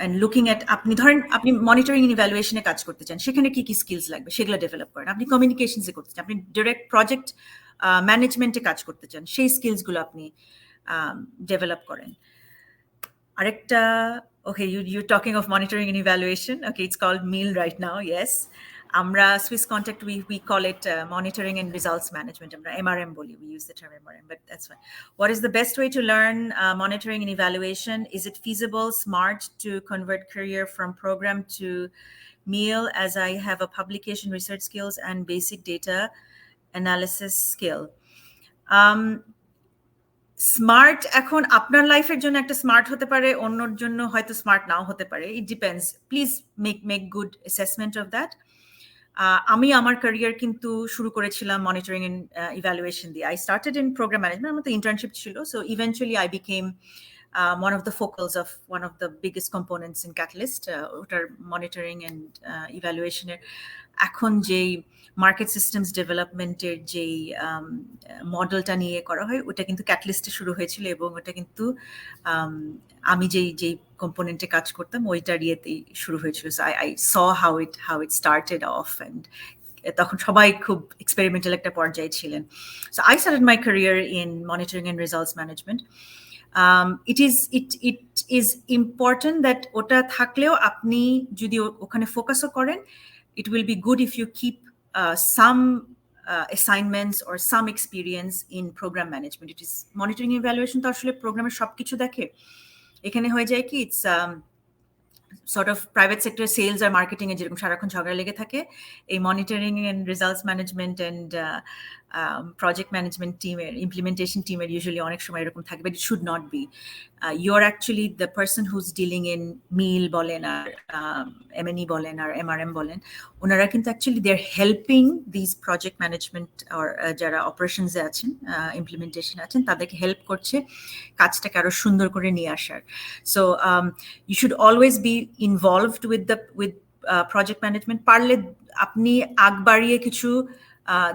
and looking at, আপনি ধরেন আপনি monitoring and ইভ্যালুয়েশনে কাজ করতে চান, সেখানে কি কি skills লাগবে সেগুলো ডেভেলপ করেন। আপনি কমিউনিকেশনসে করতে চান, আপনি ডিরেক্ট প্রজেক্ট ম্যানেজমেন্টে কাজ করতে চান, সেই স্কিলসগুলো আপনি ডেভেলপ করেন। আরেকটা, okay, you're talking of monitoring and evaluation. Okay, it's called MEAL right now. Yes, আমরা Swiss Contact, we call it monitoring and results management. আমরা MRM বলি, we use the term MRM, but that's fine. What is the best way to learn monitoring and evaluation? Is it feasible, smart to convert career from program to MEAL, as I have a publication research skills and basic data analysis skill? Smart এখন আপনার লাইফের জন্য একটা smart হতে পারে, অন্যর জন্য হয়তো স্মার্ট নাও হতে পারে, it depends. Please make good assessment of that. আমি আমার ক্যারিয়ার কিন্তু শুরু করেছিলাম মনিটরিং এন্ড ইভ্যালুয়েশন দিয়ে। I started in program management, আমার তো ইন্টার্নশিপ ছিল, so eventually I became one of the focals of one of the biggest components in Catalyst, ওটার monitoring and evaluation এখন যেই মার্কেট সিস্টেমস ডেভেলপমেন্টের যেই মডেলটা নিয়ে করা হয় ওটা কিন্তু ক্যাটালিস্টে শুরু হয়েছিল এবং ওটা কিন্তু আমি যেই কম্পোনেন্টে কাজ করতাম ওইটার ইয়েতেই শুরু হয়েছিল। So I saw how it started of and তখন সবাই খুব এক্সপেরিমেন্টাল একটা পর্যায়ে ছিলেন। So I started my career in monitoring and results management. It is important that ওটা থাকলেও আপনি যদি ওখানে ফোকাসও করেন, it will be good if you keep some assignments or some experience in program management. It is monitoring evaluation তো আসলে প্রোগ্রামের সবকিছু দেখে। এখানে হয়ে যায় কি it's sort of private sector sales আর মার্কেটিং এ যেরকম সারাক্ষণ ঝগড়া লেগে থাকে, এই monitoring and results management and project management টিমের ইমপ্লিমেন্টেশন টিমের ইউজুয়ালি অনেক সময় এরকম থাকে, but it should not be. You are actually the person who's dealing in MEL বলেন আর এমএনই বলেন আর এমআরএম বলেন, ওনারা কিন্তু actually they are helping this project management আর যারা অপারেশনসে আছেন ইমপ্লিমেন্টেশন আছেন তাদেরকে হেল্প করছে কাজটাকে আরো সুন্দর করে নিয়ে আসার। So you should always be involved with project management. পারলে আপনি আগ বাড়িয়ে কিছু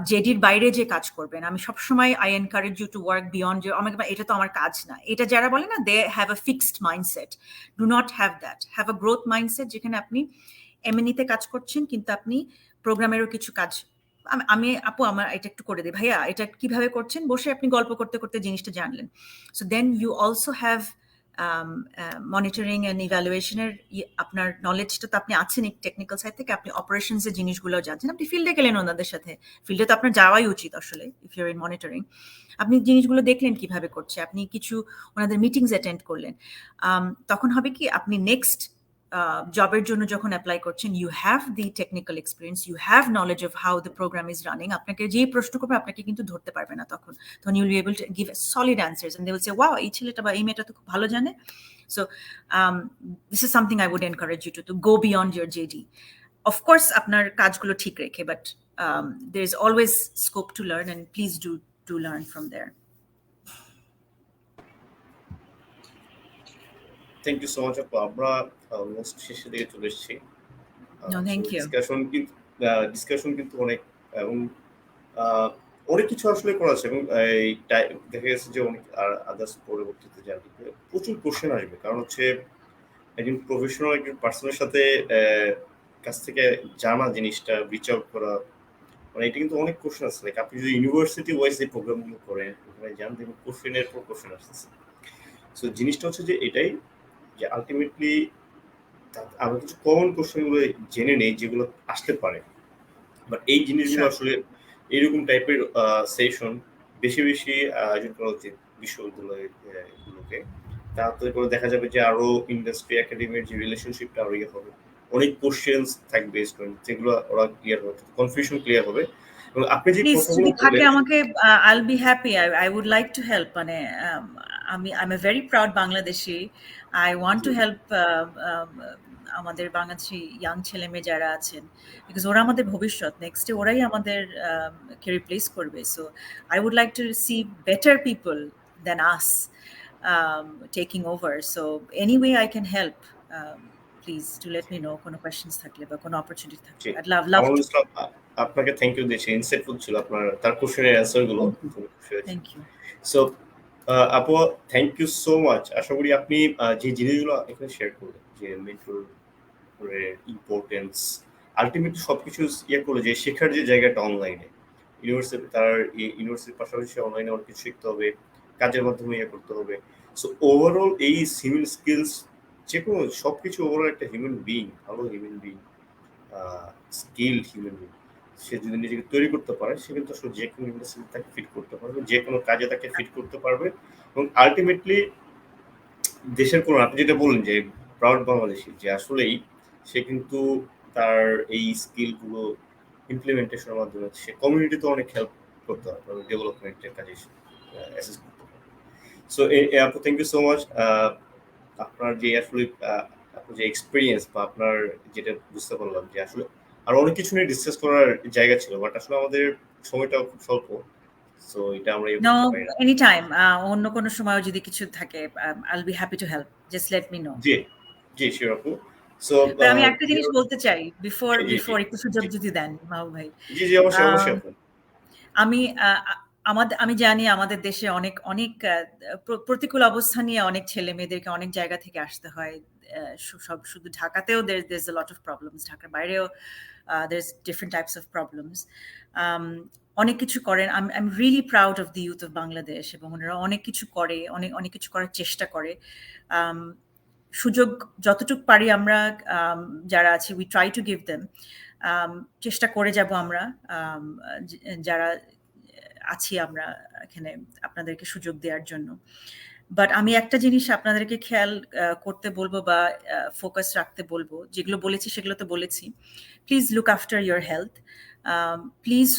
জেডির বাইরে যে কাজ করবেন, আমি সবসময় I encourage you to work beyond আমাকে এটা তো আমার কাজ না, এটা যারা বলে না they have a fixed mindset, do not have that, have a growth mindset যেখানে আপনি এমএনইতে কাজ করছেন কিন্তু আপনি প্রোগ্রামেরও কিছু কাজ আমি আপু আমার এটা একটু করে দিই ভাইয়া এটা কিভাবে করছেন, বসে আপনি গল্প করতে করতে জিনিসটা জানলেন। So then you also have monitoring and ইভ্যালুয়েশনের আপনার নলেজটা তো আপনি আছেন এই টেকনিক্যাল সাইড থেকে, আপনি অপারেশনসের জিনিসগুলো জানছেন, আপনি ফিল্ডে গেলেন ওনাদের সাথে, ফিল্ডে তো আপনার যাওয়াই উচিত আসলে ইফ ইউর ইন মনিটরিং, আপনি জিনিসগুলো দেখলেন কিভাবে করছে, আপনি কিছু ওনাদের মিটিংস অ্যাটেন্ড করলেন, তখন হবে কি আপনি নেক্সট জবের জন্য যখন অ্যাপ্লাই করছেন you have the technical experience, you have knowledge of how the program is running, আপনাকে যেই প্রশ্ন করবে আপনাকে কিন্তু ধরতে পারবে না তখন you will be able to give solid answers and they will say wow এই ছেলেটা বা এই মেয়েটা তো খুব ভালো জানে। So this is something I would encourage you to go beyond your JD, of course আপনার কাজগুলো ঠিক রেখে, but there is always scope to learn and please do learn from there. Thank you so much আপু। আমরা almost শেষের দিকে চলে এসেছি। Thank you. ডিসকাশন কিন্তু অনেক এবং অনেক কিছু আসলে করা আছে এবং দেখা গেছে যে অনেক আদার্স পরবর্তীতে জানতে প্রচুর কোশ্চেন আসবে, কারণ হচ্ছে একজন প্রফেশনাল একজন পার্সনের সাথে কাছ থেকে জানা জিনিসটা রিচ আউট করা, মানে এটা কিন্তু অনেক কোশ্চেন আছে। লাইক আপনি যদি ইউনিভার্সিটি ওয়াইজ এই প্রোগ্রামগুলো করেন ওখানে জান দেখবেন কোশ্চেনের পর কোশ্চেন আসতেছে। সো জিনিসটা হচ্ছে যে এটাই যে আলটিমেটলি আমরা কিছু কমন কোশ্চেনগুলো জেনে নেই যেগুলো আসতে পারে, বাট এই জিনিসগুলো আসলে এইরকম টাইপের সেশন বেশি বেশি আয়োজন করা উচিত বিশ্ববিদ্যালয়গুলোকে, তাতে করে দেখা যাবে যে আরো ইন্ডাস্ট্রি একাডেমির যে রিলেশনশিপটা আরো ইয়ে হবে, অনেক কোশ্চেন্স থাকবে যেগুলো ওরা ক্লিয়ার হবে, কনফিউশন ক্লিয়ার হবে। এবং আপনি যে কথাগুলো থাকে আমাকে I'll be happy, I would like to help, মানে আমি I am a very proud Bangladeshi, I want to help আমাদের বাংলাদেশি ইয়াং ছেলে মেয়ে যারা আছেন, বিকজ ওরা আমাদের ভবিষ্যৎ, নেক্সটে ওরাই আমাদের কে রিপ্লেস করবে। So I would like to see better people than us taking over. So any way I can help, please do let me know কোনো কোয়েশ্চেনস থাকলে বা কোনো অপরচুনিটি থাকলে। আইড লাভ আপনাকে থ্যাংক ইউ দিয়েছি, ইনসাইটফুল ছিল আপনার তার কোশ্চেনের অ্যান্সারগুলো। Thank you. সো আপু থ্যাংক ইউ সো মাচ। আশা করি আপনি যে জিনিসগুলো এখানে শেয়ার করলেন, যে মেন্টর ইম্পর্টেন্স, আলটিমেটলি সবকিছু ইয়ে করলো যে শেখার যে জায়গাটা অনলাইনে, ইউনিভার্সিটি তার ইউনিভার্সিটির পাশাপাশি অনলাইনে অনেক কিছু শিখতে হবে, কাজের মাধ্যমে ইয়ে করতে হবে। সো ওভারঅল এই সিভিল স্কিলস যে কোনো সবকিছু ওভারঅল একটা হিউম্যান বিইং, ভালো human being, skilled human being, সে যদি নিজেকে তৈরি করতে পারে সে কিন্তু আসলে যে কোনো ইন্ডাস্ট্রিতে তাকে ফিট করতে পারবে, যে কোনো কাজে তাকে ফিট করতে পারবে এবং আলটিমেটলি দেশের কোনো, আপনি যেটা বললেন যে প্রাউড বাংলাদেশি, যে আসলেই সে কিন্তু তার এই স্কিলগুলো ইমপ্লিমেন্টেশনের মাধ্যমে সে কমিউনিটিতে অনেক হেল্প করতে হবে, ডেভেলপমেন্টের কাজে অ্যাসিস্ট করতে হবে। সো আপু থ্যাংক ইউ সো মাচ। আপনার যে আসলে আপনার যে এক্সপিরিয়েন্স বা আপনার যেটা বুঝতে পারলাম যে আসলে আরো অনেক কিছু নিয়ে ডিসকাস করার জায়গা ছিল, বাট আসলে আমাদের সময়টাও খুব স্বল্প। সো এটা আমরা ইয়ে No, করতে পারি না। anytime. অন্য কোনো সময়ও যদি কিছু থাকে, I'll be happy to help. Just let me know. G, G, sure আপু। সো But আমি একটা জিনিস বলতে চাই জি, জি, জি, before একটু সুযোগ জি, যদি দেন মাহবুব ভাই। জি, জি, অবশ্যই, আম, অবশ্যই আপু। আমি আমি জানি আমাদের দেশে অনেক অনেক প্রতিকূল অবস্থা নিয়ে অনেক ছেলে মেয়েদেরকে অনেক জায়গা থেকে আসতে হয়। সব শুধু ঢাকাতেও there's a lot of problems, ঢাকার বাইরেও there's different types of problems. অনেক কিছু করেন। I'm really proud of the youth of Bangladesh, এবং ওনারা অনেক কিছু করে, অনেক অনেক কিছু করার চেষ্টা করে। আম, সুযোগ যতটুকু পারি আমরা যারা আছি we try to give them. চেষ্টা করে যাব আমরা যারা আছি আমরা এখানে আপনাদেরকে সুযোগ দেওয়ার জন্য। বাট আমি একটা জিনিস আপনাদেরকে খেয়াল করতে বলবো বা ফোকাস রাখতে বলবো, যেগুলো বলেছি সেগুলো তো বলেছি। Please look after your health. Please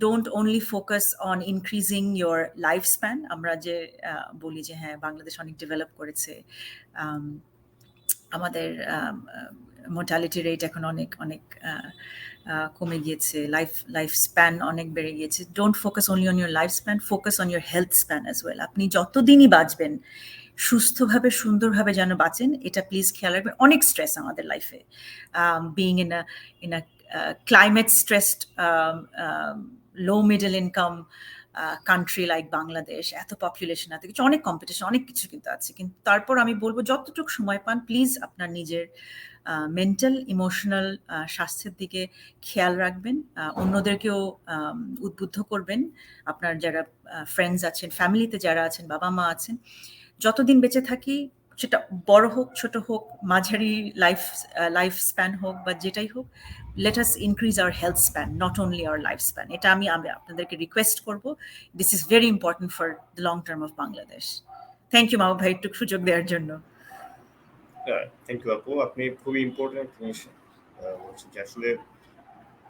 don't only focus on increasing your life span. আমরা যে বলি যে হ্যাঁ বাংলাদেশ অনেক ডেভেলপ করেছে, আমাদের মোর্টালিটি রেট এখন অনেক অনেক কমে গিয়েছে, লাইফ স্প্যান অনেক বেড়ে গিয়েছে। Don't focus only on your life span, focus on your health span as well. আপনি যতদিনই বাঁচবেন সুস্থভাবে সুন্দরভাবে যেন বাঁচেন, এটা প্লিজ খেয়াল রাখবেন। অনেক স্ট্রেস আমাদের লাইফে, being in a climate stressed low middle income country like Bangladesh, এত পপুলেশন, এত কিছু, অনেক কম্পিটিশন, অনেক কিছু কিন্তু আছে। কিন্তু তারপর আমি বলবো যতটুকু সময় পান প্লিজ আপনার নিজের মেন্টাল ইমোশনাল স্বাস্থ্যের দিকে খেয়াল রাখবেন, অন্যদেরকেও উদ্বুদ্ধ করবেন। আপনার যারা ফ্রেন্ডস আছেন, ফ্যামিলিতে যারা আছেন, বাবা মা আছেন, যতদিন বেঁচে থাকি, সেটা বড় হোক ছোট হোক, মাঝারি লাইফ স্প্যান হোক বা যেটাই হোক, let us increase our health span, not only our lifespan. এটা আমি আপনাদেরকে রিকোয়েস্ট করব। This is very important for the long term of Bangladesh. Thank you Mahbub ভাই একটু সুযোগ দেওয়ার জন্য। থ্যাংক ইউ আপু। আপনি খুবই ইম্পর্টেন্ট জিনিস বলছেন যে আসলে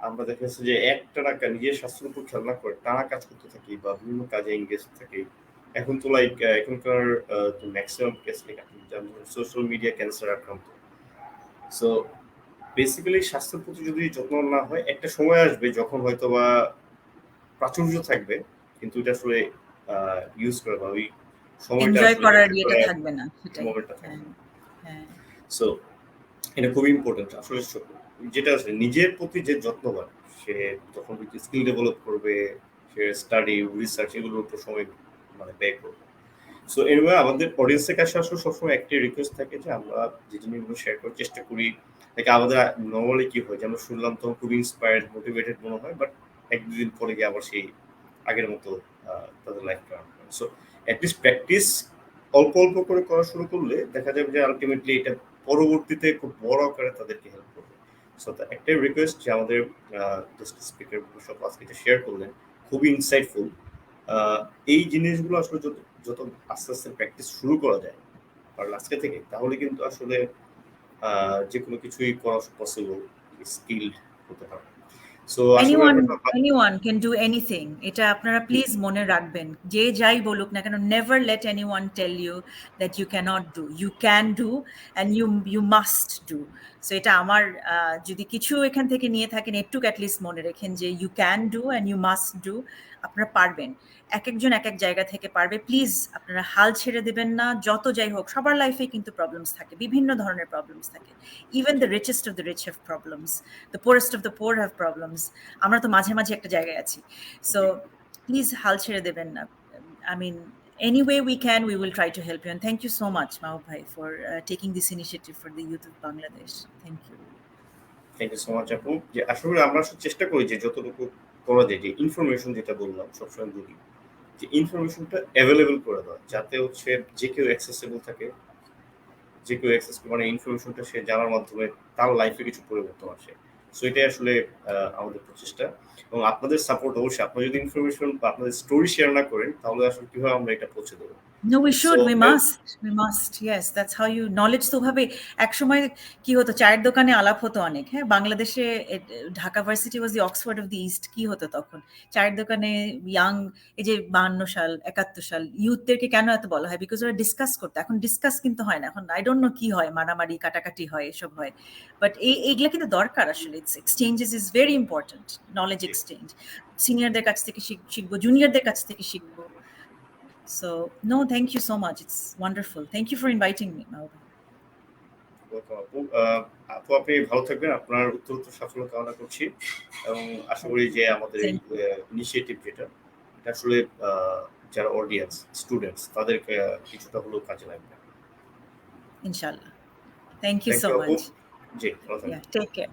আমরা দেখা যাচ্ছে যে একটানা নিজের স্বাস্থ্যের উপর খেয়াল না করে টানা কাজ করতে থাকি বা বিভিন্ন কাজে এঙ্গেজ থাকি। এখন তো লাইক এখনকার ম্যাক্সিমাম কেস লাইক আপনি জানেন সোশ্যাল মিডিয়া ক্যান্সার আক্রান্ত। সো বেসিক্যালি স্বাস্থ্যের প্রতি যদি যত্ন না হয়, একটা সময় আসবে যখন হয়তো বা প্রাচুর্য থাকবে, কিন্তু এটা আসলে ইউজ করে বা ওই সময়টা এনজয় আসলে করার এনজয় ইয়েটা করার থাকবে না, সেটাই। মোমেন্টটা হ্যাঁ, থাকবে। হ্যাঁ। সো এটা খুবই ইম্পর্টেন্ট আসলে। যেটা আছে নিজের প্রতি যে যত্নবান, সে তখন স্কিল ডেভেলপ করবে, সে স্টাডি রিসার্চ এগুলোর উপর সময় মানে ব্যয় করবে। সো এনিওয়ে আমাদের অডিয়েন্সের কাছে আসলে সবসময় একটাই রিকোয়েস্ট থাকে যে আমরা যে জিনিসগুলো শেয়ার করার চেষ্টা করি, লাইক আমাদের নর্মালি কি হয় যে আমরা শুনলাম তখন খুবই ইন্সপায়ার্ড মোটিভেটেড মনে হয়, বাট এক দুদিন পরে গিয়ে আবার সেই আগের মতো তাদের লাইফ কারণ। সো অ্যাটলিস্ট প্র্যাকটিস অল্প অল্প করে করা শুরু করলে দেখা যাবে যে আলটিমেটলি এটা পরবর্তীতে খুব বড় আকারে তাদেরকে হেল্প করবে। সো একটাই রিকোয়েস্ট যে আমাদের স্পিকার সব আজকে যে শেয়ার করলেন খুবই ইনসাইটফুল। এই জিনিসগুলো আসলে যত যত আস্তে আস্তে প্র্যাকটিস শুরু করা যায় আর আজকে থেকে, তাহলে কিন্তু আসলে যে কোনো কিছুই করা পসিবল, স্কিল হতে পারে। সো আশা করি আপনারা Anyone can do anything. এটা আপনারা প্লিজ মনে রাখবেন। যে যাই বলুক না কেন, never let anyone tell you that you cannot do. You can do and you must do. So এটা আমার যদি কিছু এখান থেকে নিয়ে থাকেন, একটু অ্যাটলিস্ট মনে রেখেন যে you can do and you must do. আপনারা পারবেন। এক একজন এক এক জায়গা থেকে পারবে। প্লিজ আপনারা হাল ছেড়ে দেবেন না। যত যাই হোক সবার লাইফে কিন্তু প্রবলেমস থাকে, বিভিন্ন ধরনের প্রবলেমস থাকে। Even the richest of the rich have problems. The poorest of the poor have problems. আমরা তো মাঝে মাঝে একটা জায়গায় আছি। সো প্লিজ হাল ছেড়ে দেবেন না। I mean, any way we can, we will try to help you. And thank you so much, Mahbub Bhai, for taking this initiative for the youth of Bangladesh. Thank you. Thank you so much আপু। যে আসলে আমরা চেষ্টা করি যে যতটুকু করা যায়, যে ইনফরমেশন যেটা বললাম সবসময় বলি যে ইনফরমেশনটা অ্যাভেলেবল করে দেওয়া, যাতে হচ্ছে যে কেউ অ্যাক্সেসেবল থাকে, যে কেউ অ্যাক্সেস মানে ইনফরমেশনটা সে জানার মাধ্যমে তার লাইফে কিছু পরিবর্তন আসে। সো এটাই আসলে আমাদের প্রচেষ্টা এবং আপনাদের সাপোর্ট অবশ্যই। আপনারা যদি ইনফরমেশন বা আপনাদের স্টোরি শেয়ার না করেন তাহলে আসলে কিভাবে আমরা এটা পৌঁছে দেবো। No, we so should. We must. Yes, that's how you knowledge তো ভাবে একসময় কি হতো চায়ের দোকানে আলাপ হতো অনেক হ্যাঁ বাংলাদেশে Dhaka varsity was the Oxford of the east কি হতো তখন চায়ের দোকানে ইয়াং এই যে 52 সাল 71 সাল ইউথদেরকে কেন এত বলা হয় বিকজ ওরা ডিসকাস করতো এখন ডিসকাস কিন্তু হয় না এখন আই ডোন্ট নো কি হয় মারামারি কাটাকাটি হয় এসব হয় বাট এইগুলা কিন্তু দরকার আসলে it's exchanges is very important knowledge exchange সিনিয়রদের কাছ থেকে শিখবো জুনিয়রদের কাছ থেকে শিখবো. So, no, thank you so much. It's wonderful. Thank you for inviting me, Malva. আপু আপনি ভালো থাকবেন আপনার উত্তরোত্তর সাফল্য কামনা করছি এবং আশা করি যে আমাদের এই ইনিশিয়েটিভ যেটা এটা আসলে যারা অডিয়েন্স স্টুডেন্টস তাদেরকে কিছুটা হলেও কাজে লাগবে Inshallah. Thank you so much. জি ভালো থাকবেন Yeah, take care.